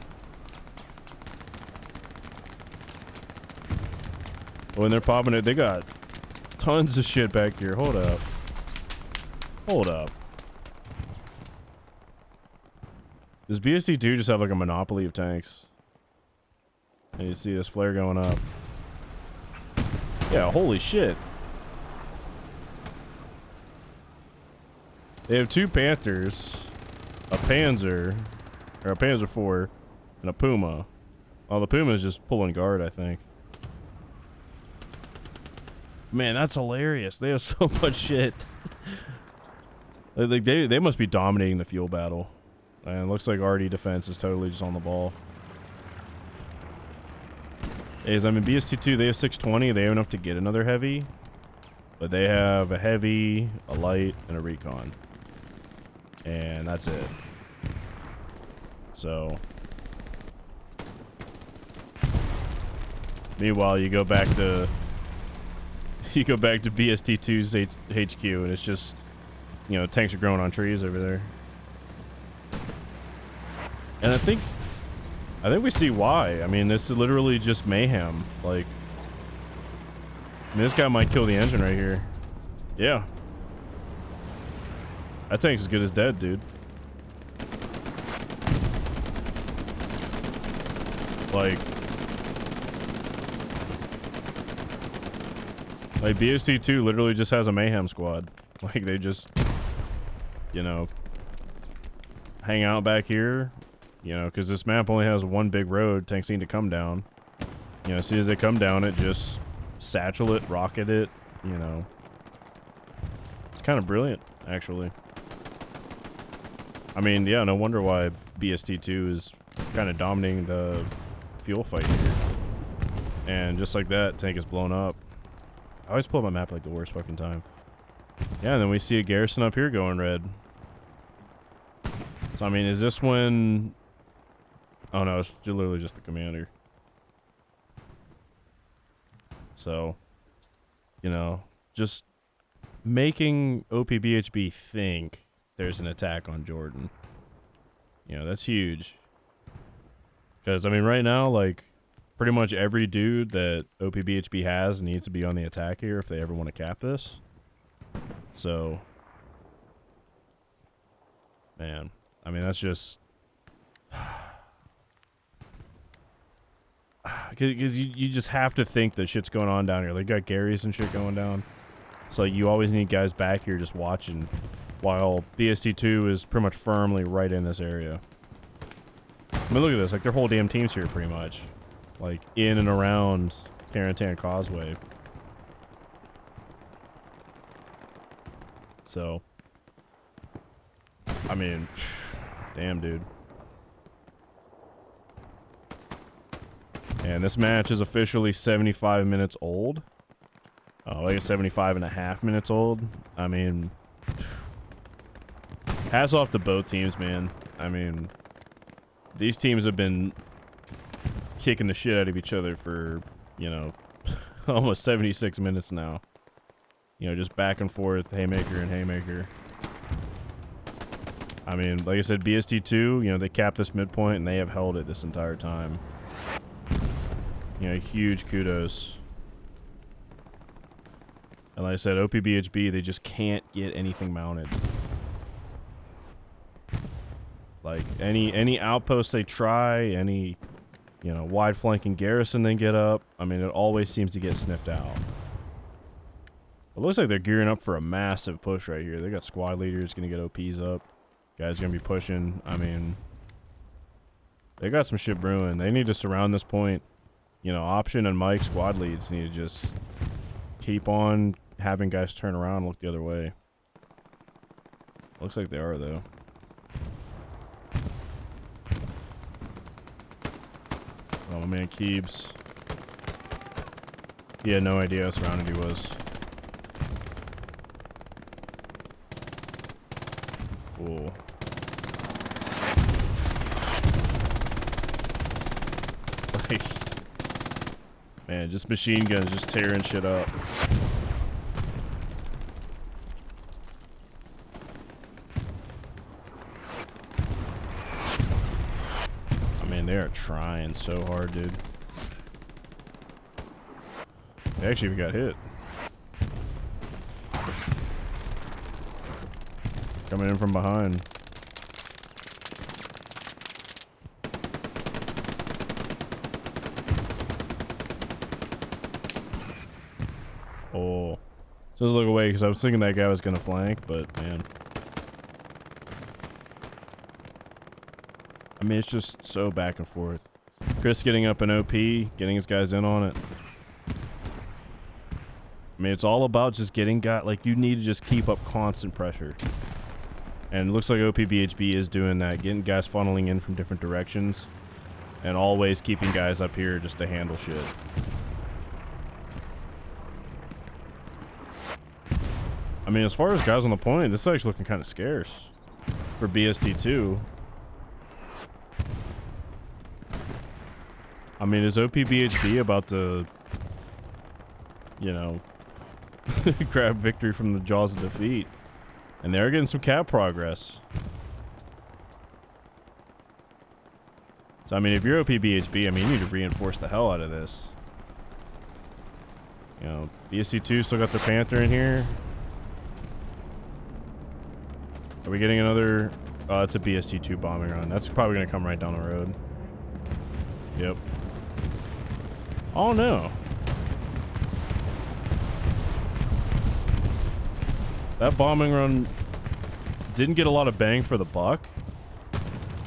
When they're popping it, they got tons of shit back here. Hold up. Hold up. Does BST2 just have like a monopoly of tanks? And you see this flare going up. Yeah, holy shit. They have 2 Panthers, a Panzer, or a Panzer IV, and a Puma. Oh, the Puma is just pulling guard, I think. Man, that's hilarious. They have so much shit. Like they must be dominating the fuel battle. And it looks like RD defense is totally just on the ball. I mean, BST2, they have 620. They have enough to get another heavy. But they have a heavy, a light, and a recon. And that's it. So. Meanwhile, you go back to BST2's HQ, and it's just, you know, tanks are growing on trees over there. And I think we see why. I mean, this is literally just mayhem. Like, I mean, this guy might kill the engine right here. Yeah. That tank's as good as dead, dude. Like BST2 literally just has a mayhem squad. Like, they just, you know, hang out back here, you know, because this map only has one big road. Tanks need to come down. You know, as soon as they come down, it just satchel it, rocket it, you know. It's kind of brilliant, actually. I mean, yeah, no wonder why BST2 is kind of dominating the fuel fight here. And just like that, tank is blown up. I always pull up my map like the worst fucking time. Yeah, and then we see a garrison up here going red. So, I mean, is this when... Oh, no, it's literally just the commander. So, you know, just making OPBHB think there's an attack on Jordan. You know, that's huge. Because, I mean, right now, like, pretty much every dude that OPBHB has needs to be on the attack here if they ever want to cap this. So, man, I mean, that's just... Because you just have to think that shit's going on down here. They got Garys and shit going down. So you always need guys back here just watching while BST2 is pretty much firmly right in this area. I mean, look at this. Like, their whole damn team's here pretty much. Like, in and around Carentan Causeway. So, I mean, damn, dude. And this match is officially 75 minutes old. Oh, I guess 75 and a half minutes old. I mean, hats off to both teams, man. I mean, these teams have been kicking the shit out of each other for, you know, almost 76 minutes now. You know, just back and forth, haymaker and haymaker. I mean, like I said, BST2, you know, they capped this midpoint and they have held it this entire time. You know, huge kudos. And like I said, OPBHB, they just can't get anything mounted. Like, any outpost they try, any, you know, wide flanking garrison they get up, I mean, it always seems to get sniffed out. It looks like they're gearing up for a massive push right here. They got squad leaders gonna get OPs up. Guys gonna be pushing. I mean, they got some shit brewing. They need to surround this point. You know, Option and Mike, squad leads, need to just keep on having guys turn around and look the other way. Looks like they are, though. Oh, my man, Keebs. He had no idea how surrounded he was. Cool. Like, Man, just machine guns just tearing shit up. I mean, they are trying so hard, dude. They actually even got hit. Coming in from behind. Oh. So let's look away because I was thinking that guy was going to flank, but man. I mean, it's just so back and forth. Chris getting up an OP, getting his guys in on it. I mean, it's all about just getting like, you need to just keep up constant pressure. And it looks like OP BHB is doing that, getting guys funneling in from different directions. And always keeping guys up here just to handle shit. I mean, as far as guys on the point, this is actually looking kind of scarce. For BST too. I mean, is OP BHB about to, you know, grab victory from the jaws of defeat? And they're getting some cap progress. So, I mean, if you're OP BHB, I mean, you need to reinforce the hell out of this. You know, BST2 still got their Panther in here. Are we getting another... it's a BST2 bombing run. That's probably going to come right down the road. Yep. Oh, no. That bombing run didn't get a lot of bang for the buck.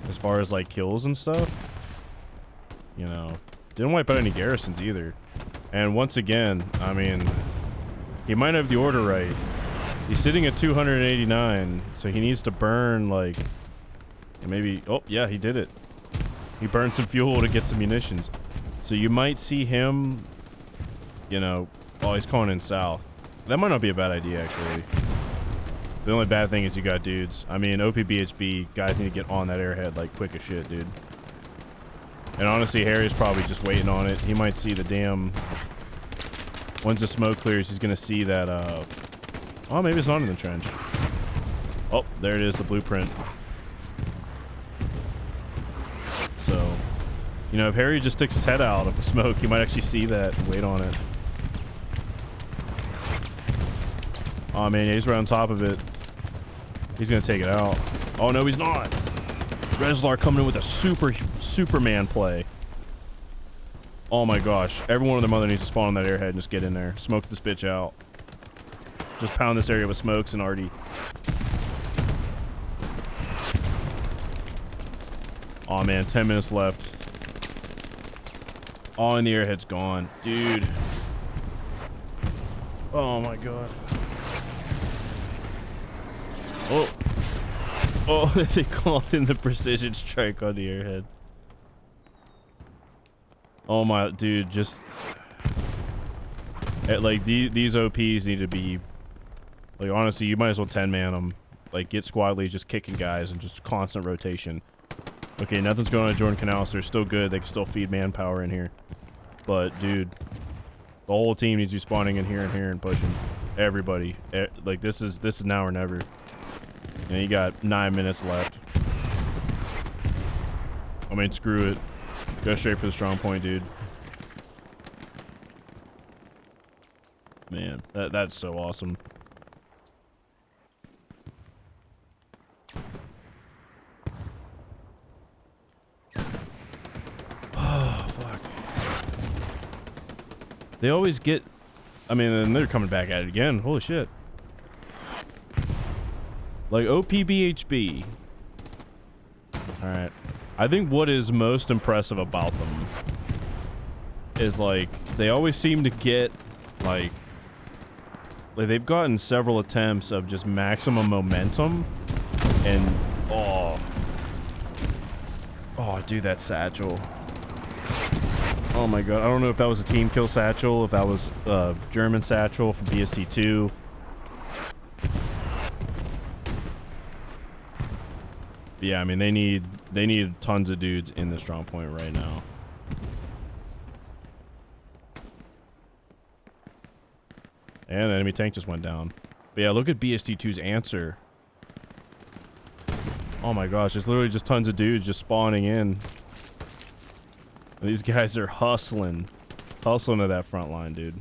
As far as, like, kills and stuff. You know, didn't wipe out any garrisons either. And once again, I mean, he might have the order right. He's sitting at 289, so he needs to burn, like, maybe... Oh, yeah, he did it. He burned some fuel to get some munitions. So you might see him, you know... Oh, he's calling in south. That might not be a bad idea, actually. The only bad thing is you got dudes. I mean, OPBHB, guys need to get on that airhead, like, quick as shit, dude. And honestly, Harry's probably just waiting on it. He might see the damn... Once the smoke clears, he's gonna see that, Oh, maybe it's not in the trench. Oh, there it is, the blueprint. So, you know, if Harry just sticks his head out of the smoke, he might actually see that and wait on it. Oh man, he's right on top of it. He's gonna take it out. Oh no, he's not. Reslar coming in with a Superman play. Oh my gosh, everyone and their mother needs to spawn on that airhead and just get in there. Smoke this bitch out. Just pound this area with smokes and arty. Oh man, 10 minutes left. Oh, and the airhead's gone. Dude. Oh my god. Oh. Oh, they called in the precision strike on the airhead. Oh my, dude, just... like, these OPs need to be... Like, honestly, you might as well 10-man them. Like, get squad leads just kicking guys and just constant rotation. Okay, nothing's going on at Jordan Canals. They're still good. They can still feed manpower in here. But, dude, the whole team needs to be spawning in here and pushing. Everybody. Like, this is now or never. And you got 9 minutes left. I mean, screw it. Go straight for the strong point, dude. Man, that's so awesome. Oh, fuck. They always get... I mean, and they're coming back at it again. Holy shit. Like, OPBHB. Alright. I think what is most impressive about them is, like, they always seem to get, like they've gotten several attempts of just maximum momentum, and, oh, dude, that satchel. Oh my god, I don't know if that was a team kill satchel, if that was a German satchel from BST2. Yeah, I mean, they need tons of dudes in the strong point right now. And the enemy tank just went down. But yeah, look at BST2's answer. Oh my gosh, it's literally just tons of dudes just spawning in. And these guys are hustling. Hustling to that front line, dude.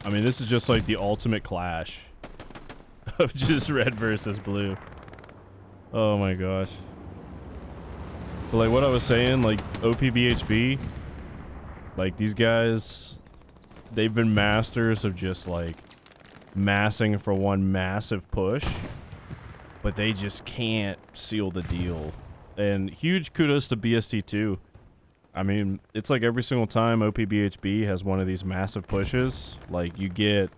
I mean, this is just like the ultimate clash of just red versus blue. Oh my gosh. But like what I was saying, like OPBHB, like these guys, they've been masters of just like massing for one massive push, but they just can't seal the deal. And huge kudos to BST2. I mean, it's like every single time OPBHB has one of these massive pushes, like you get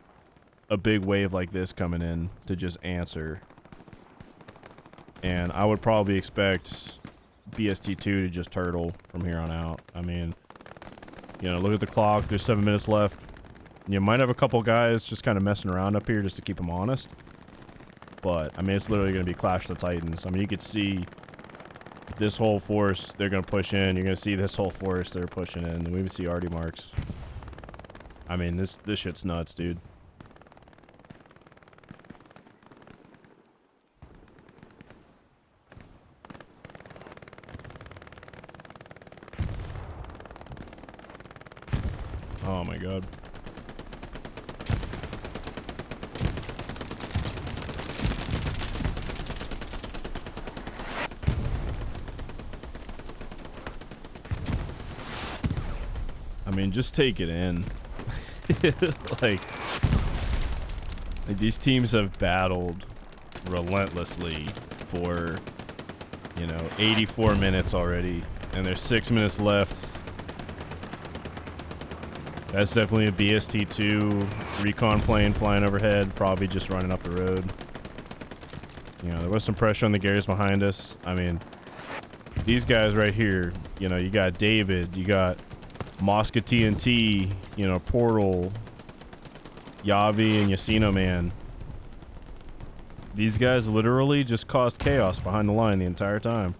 a big wave like this coming in to just answer. And I would probably expect BST2 to just turtle from here on out. I mean, you know, look at the clock. There's 7 minutes left. You might have a couple guys just kind of messing around up here just to keep them honest. But, I mean, it's literally going to be Clash of the Titans. I mean, you could see this whole force, they're going to push in. You're going to see this whole force, they're pushing in. And we even see arty marks. I mean, this shit's nuts, dude. Oh my god. I mean, just take it in. like these teams have battled relentlessly for, you know, 84 minutes already, and there's 6 minutes left. That's definitely a BST2 recon plane flying overhead, probably just running up the road. You know, there was some pressure on the Garys behind us. I mean, these guys right here, you know, you got David, you got Mosca TNT, you know, Portal, Yavi, and Yasino Man. These guys literally just caused chaos behind the line the entire time.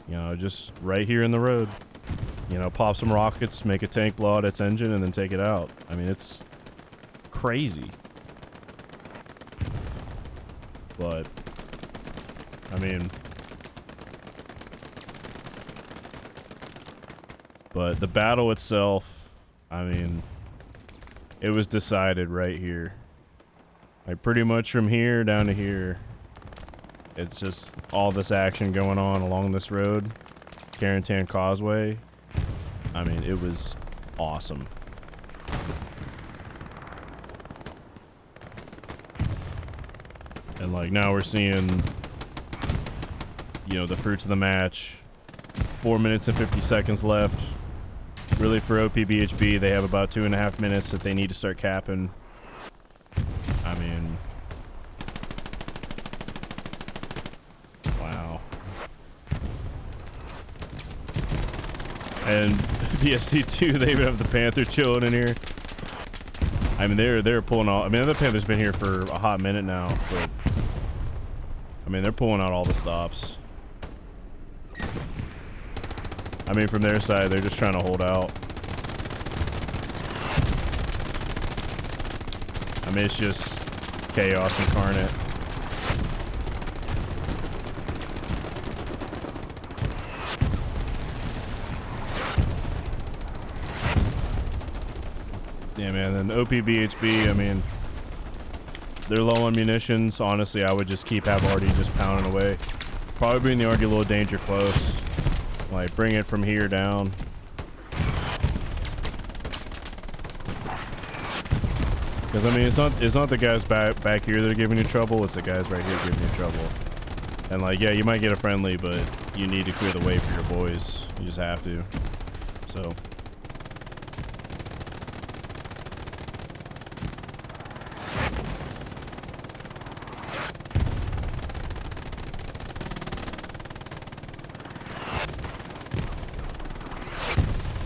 You know, just right here in the road. You know, pop some rockets, make a tank blow out its engine, and then take it out. I mean, it's crazy. But, I mean... But the battle itself, I mean, it was decided right here. Like, pretty much from here down to here, it's just all this action going on along this road. Carentan Causeway. I mean, it was awesome. And like now we're seeing, you know, the fruits of the match. 4 minutes and 50 seconds left. Really for OPBHB, they have about 2.5 minutes that they need to start capping. I mean, wow. And BST2, they even have the Panther chilling in here. I mean, they're pulling all. I mean, the Panther's been here for a hot minute now, but I mean, they're pulling out all the stops. I mean, from their side, they're just trying to hold out. I mean, it's just chaos incarnate. Yeah, man, and OPBHB, I mean, they're low on munitions. Honestly, I would just keep arty just pounding away. Probably bring the arty a little danger close. Like, bring it from here down. Because, I mean, it's not the guys back here that are giving you trouble. It's the guys right here giving you trouble. And, like, yeah, you might get a friendly, but you need to clear the way for your boys. You just have to. So...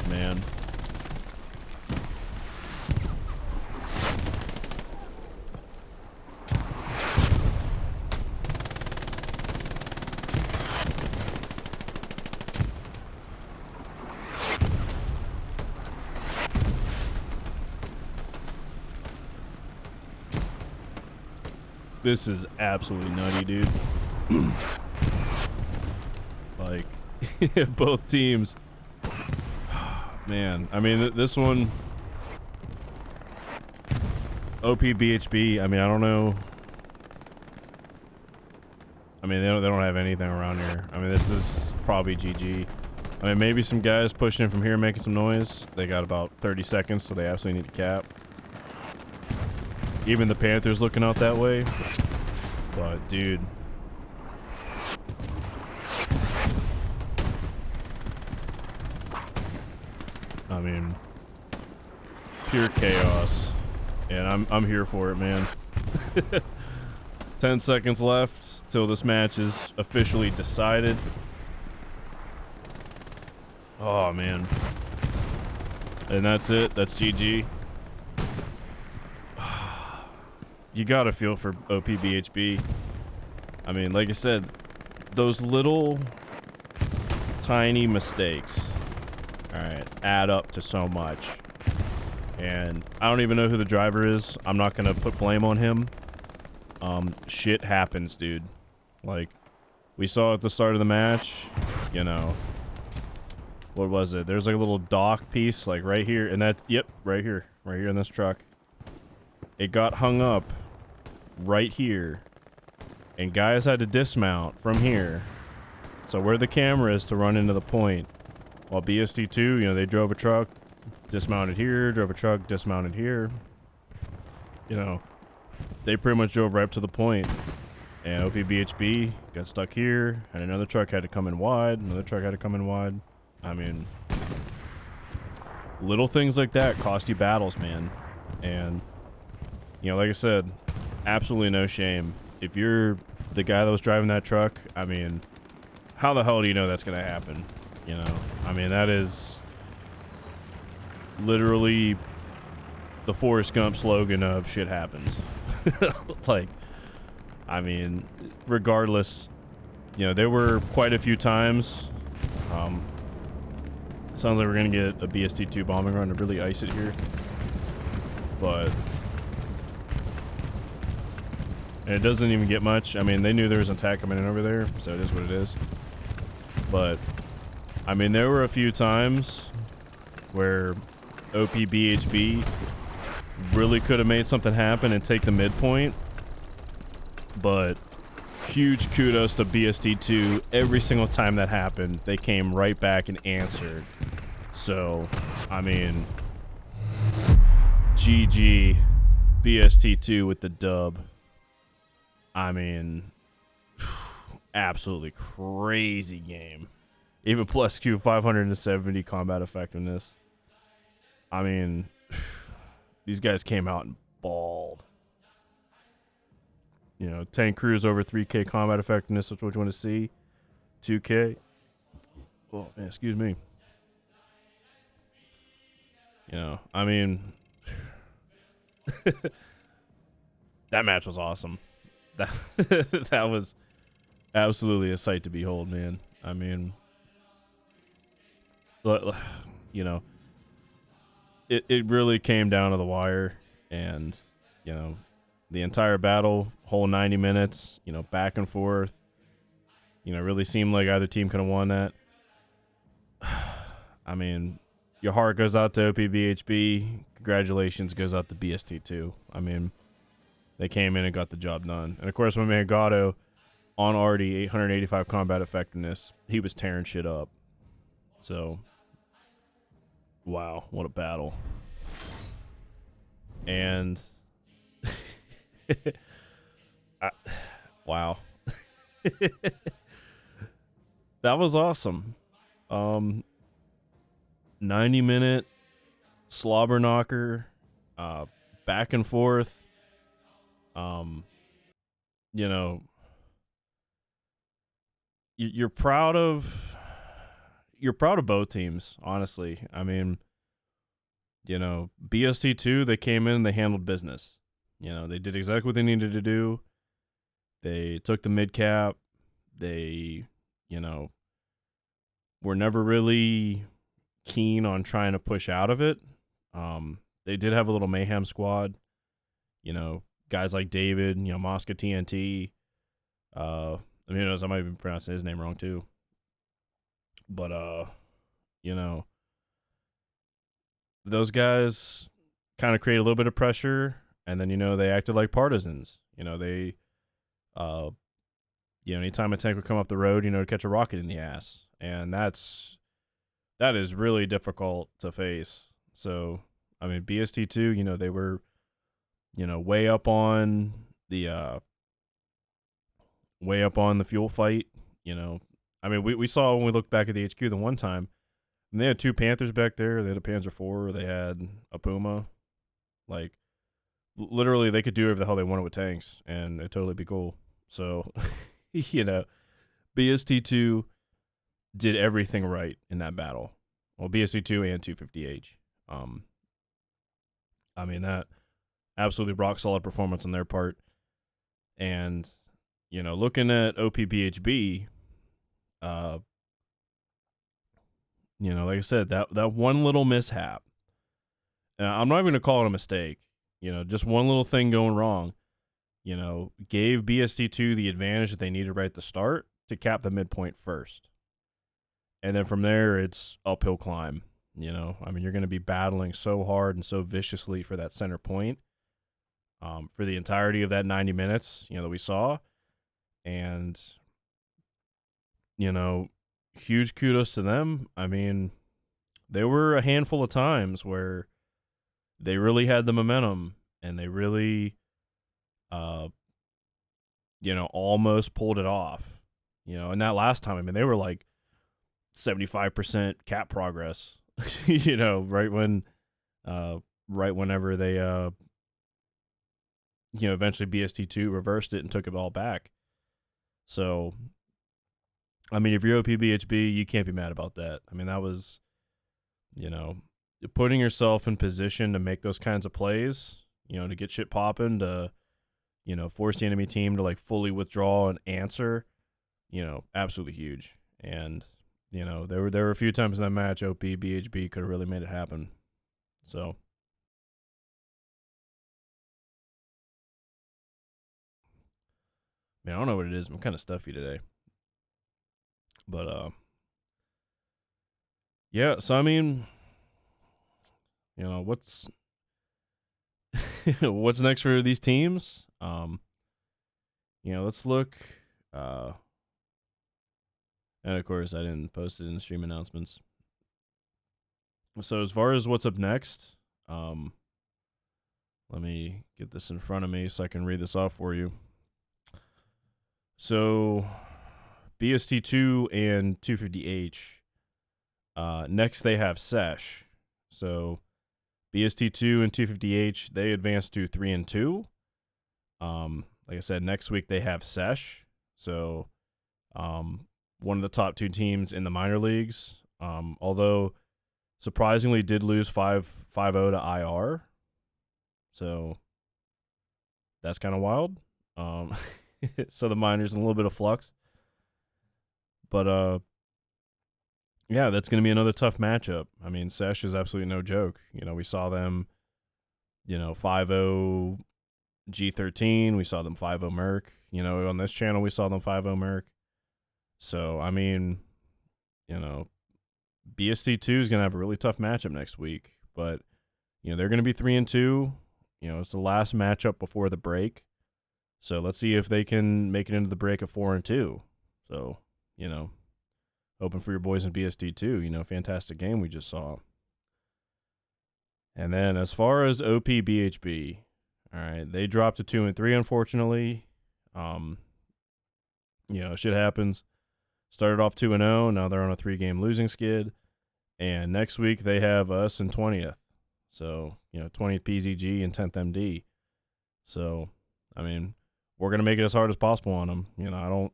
man. This is absolutely nutty, dude. Like, both teams. Man, I mean, this one... OP BHB, I mean, I don't know. I mean, they don't have anything around here. I mean, this is probably GG. I mean, maybe some guys pushing in from here making some noise. They got about 30 seconds, so they absolutely need to cap. Even the Panthers looking out that way. But, dude. I mean, pure chaos. And I'm here for it, man. 10 seconds left till this match is officially decided. Oh, man. And that's it. That's GG. You gotta feel for OPBHB. I mean, like I said, those little tiny mistakes, alright, add up to so much. And I don't even know who the driver is. I'm not gonna put blame on him. Shit happens, dude. Like, we saw at the start of the match, you know, what was it? There's like a little dock piece, like right here, and that, yep, right here in this truck. It got hung up right here, and guys had to dismount from here. So where the camera is to run into the point. While BST2, you know, they drove a truck, dismounted here, drove a truck, dismounted here. You know, they pretty much drove right up to the point. And OPBHB got stuck here, and another truck had to come in wide, another truck had to come in wide. I mean, little things like that cost you battles, man. And, you know, like I said, absolutely no shame. If you're the guy that was driving that truck, I mean, how the hell do you know that's gonna happen? You know, I mean, that is literally the Forrest Gump slogan of shit happens. Like, I mean, regardless, you know, there were quite a few times. Sounds like we're gonna get a BST2 bombing run to really ice it here. But and it doesn't even get much. I mean, they knew there was an attack coming in over there, so it is what it is. But I mean, there were a few times where OPBHB really could have made something happen and take the midpoint. But huge kudos to BST2. Every single time that happened, they came right back and answered. So, I mean, GG BST2 with the dub. I mean, absolutely crazy game. Even plus Q 570 combat effectiveness. I mean, these guys came out and balled. You know, 10 crews over 3K combat effectiveness, that's what you want to see. 2K. Oh, man, excuse me. You know, I mean, that match was awesome. That was absolutely a sight to behold, man. I mean, you know, it really came down to the wire, and, you know, the entire battle, whole 90 minutes, you know, back and forth, you know, really seemed like either team could have won that. I mean, your heart goes out to OPBHB. Congratulations goes out to BST2. I mean, they came in and got the job done. And of course, my man Gatto on already 885 combat effectiveness, he was tearing shit up. So, wow, what a battle. And wow. That was awesome. 90-minute slobber knocker, back and forth. You know, you're proud of both teams, honestly. I mean, you know, BST2, they came in, they handled business. You know, they did exactly what they needed to do. They took the mid cap. They, you know, were never really keen on trying to push out of it. They did have a little mayhem squad. You know, guys like David, Mosca TNT. Who knows? I might even pronounce his name wrong too. But those guys kind of create a little bit of pressure, and then they acted like partisans. They anytime a tank would come up the road, to catch a rocket in the ass, and that is really difficult to face. So I mean, BST2, they were way up on the fuel fight. I mean, we saw when we looked back at the HQ the one time, and they had 2 Panthers back there. They had a Panzer IV. They had a Puma. Like, literally, they could do whatever the hell they wanted with tanks, and it'd totally be cool. So, BST2 did everything right in that battle. Well, BST2 and 250H. I mean, that absolutely rock solid performance on their part. And, looking at OPBHB, like I said, that one little mishap, I'm not even going to call it a mistake, just one little thing going wrong, gave BST2 the advantage that they needed right at the start to cap the midpoint first. And then from there, it's uphill climb, I mean, you're going to be battling so hard and so viciously for that center point for the entirety of that 90 minutes, that we saw. And, huge kudos to them. I mean, there were a handful of times where they really had the momentum and they really, almost pulled it off. And that last time, I mean, they were like 75% cap progress, right whenever they, eventually BST2 reversed it and took it all back. So, I mean, if you're OPBHB, you can't be mad about that. I mean, that was, putting yourself in position to make those kinds of plays, to get shit popping, to, force the enemy team to, like, fully withdraw and answer, absolutely huge. And, there were a few times in that match OPBHB could have really made it happen. So, man, I don't know what it is. I'm kind of stuffy today. But, yeah, so, I mean, what's what's next for these teams? Let's look, and of course, I didn't post it in the stream announcements. So, as far as what's up next, let me get this in front of me so I can read this off for you. So, BST2 and 250H. Next, they have Sesh. So, BST2 and 250H, they advance to 3-2. Like I said, next week they have Sesh. So, one of the top 2 teams in the minor leagues. Although, surprisingly, did lose 5-0 to IR. So, that's kind of wild. So, the minors in a little bit of flux. But, yeah, that's going to be another tough matchup. I mean, Sesh is absolutely no joke. We saw them, 5-0 G13. We saw them 5-0 Merc. On this channel, we saw them 5-0 Merc. So, I mean, BST2 is going to have a really tough matchup next week. But, they're going to be 3-2. It's the last matchup before the break. So, let's see if they can make it into the break of 4-2. So, hoping for your boys in BST2, fantastic game we just saw. And then as far as OPBHB, all right, they dropped to 2-3, unfortunately. Shit happens. Started off 2-0, now they're on a 3-game losing skid. And next week they have us in 20th. So, 20th PZG and 10th MD. So, I mean, we're gonna make it as hard as possible on them. I don't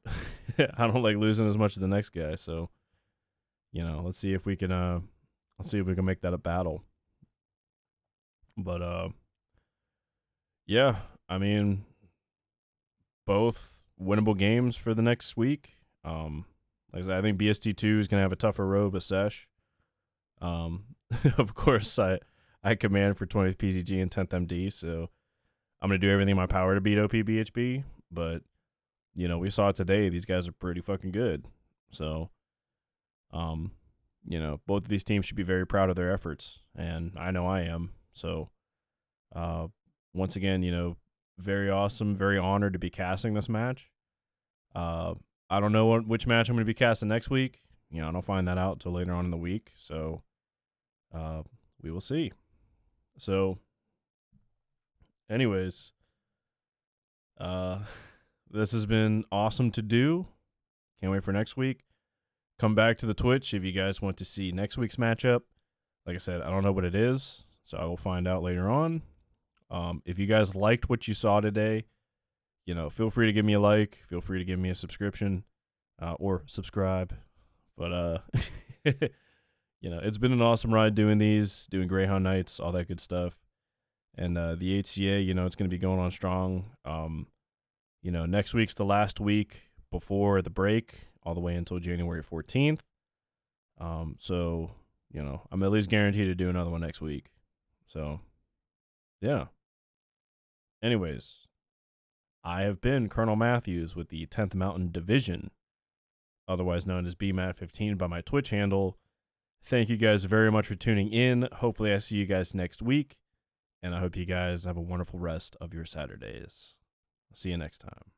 like losing as much as the next guy. So, let's see if we can make that a battle. But yeah, I mean, both winnable games for the next week. Like I said, I think BST2 is gonna have a tougher road with Sesh. Of course, I command for 20th PZG and 10th MD, so I'm going to do everything in my power to beat OP BHB, but, you know, we saw it today. These guys are pretty fucking good. So, you know, both of these teams should be very proud of their efforts, and I know I am. So, once again, you know, very awesome, very honored to be casting this match. I don't know which match I'm going to be casting next week. You know, I don't find that out till later on in the week. So, we will see. So, anyways, this has been awesome to do. Can't wait for next week. Come back to the Twitch if you guys want to see next week's matchup. Like I said, I don't know what it is, so I will find out later on. If you guys liked what you saw today, you know, feel free to give me a like. Feel free to give me a subscription or subscribe. But, you know, it's been an awesome ride doing these, doing Greyhound Nights, all that good stuff. And the HCA, you know, it's going to be going on strong. You know, next week's the last week before the break, all the way until January 14th. So, you know, I'm at least guaranteed to do another one next week. So, yeah. Anyways, I have been Colonel Matthews with the 10th Mountain Division, otherwise known as BMAT15 by my Twitch handle. Thank you guys very much for tuning in. Hopefully I see you guys next week, and I hope you guys have a wonderful rest of your Saturdays. See you next time.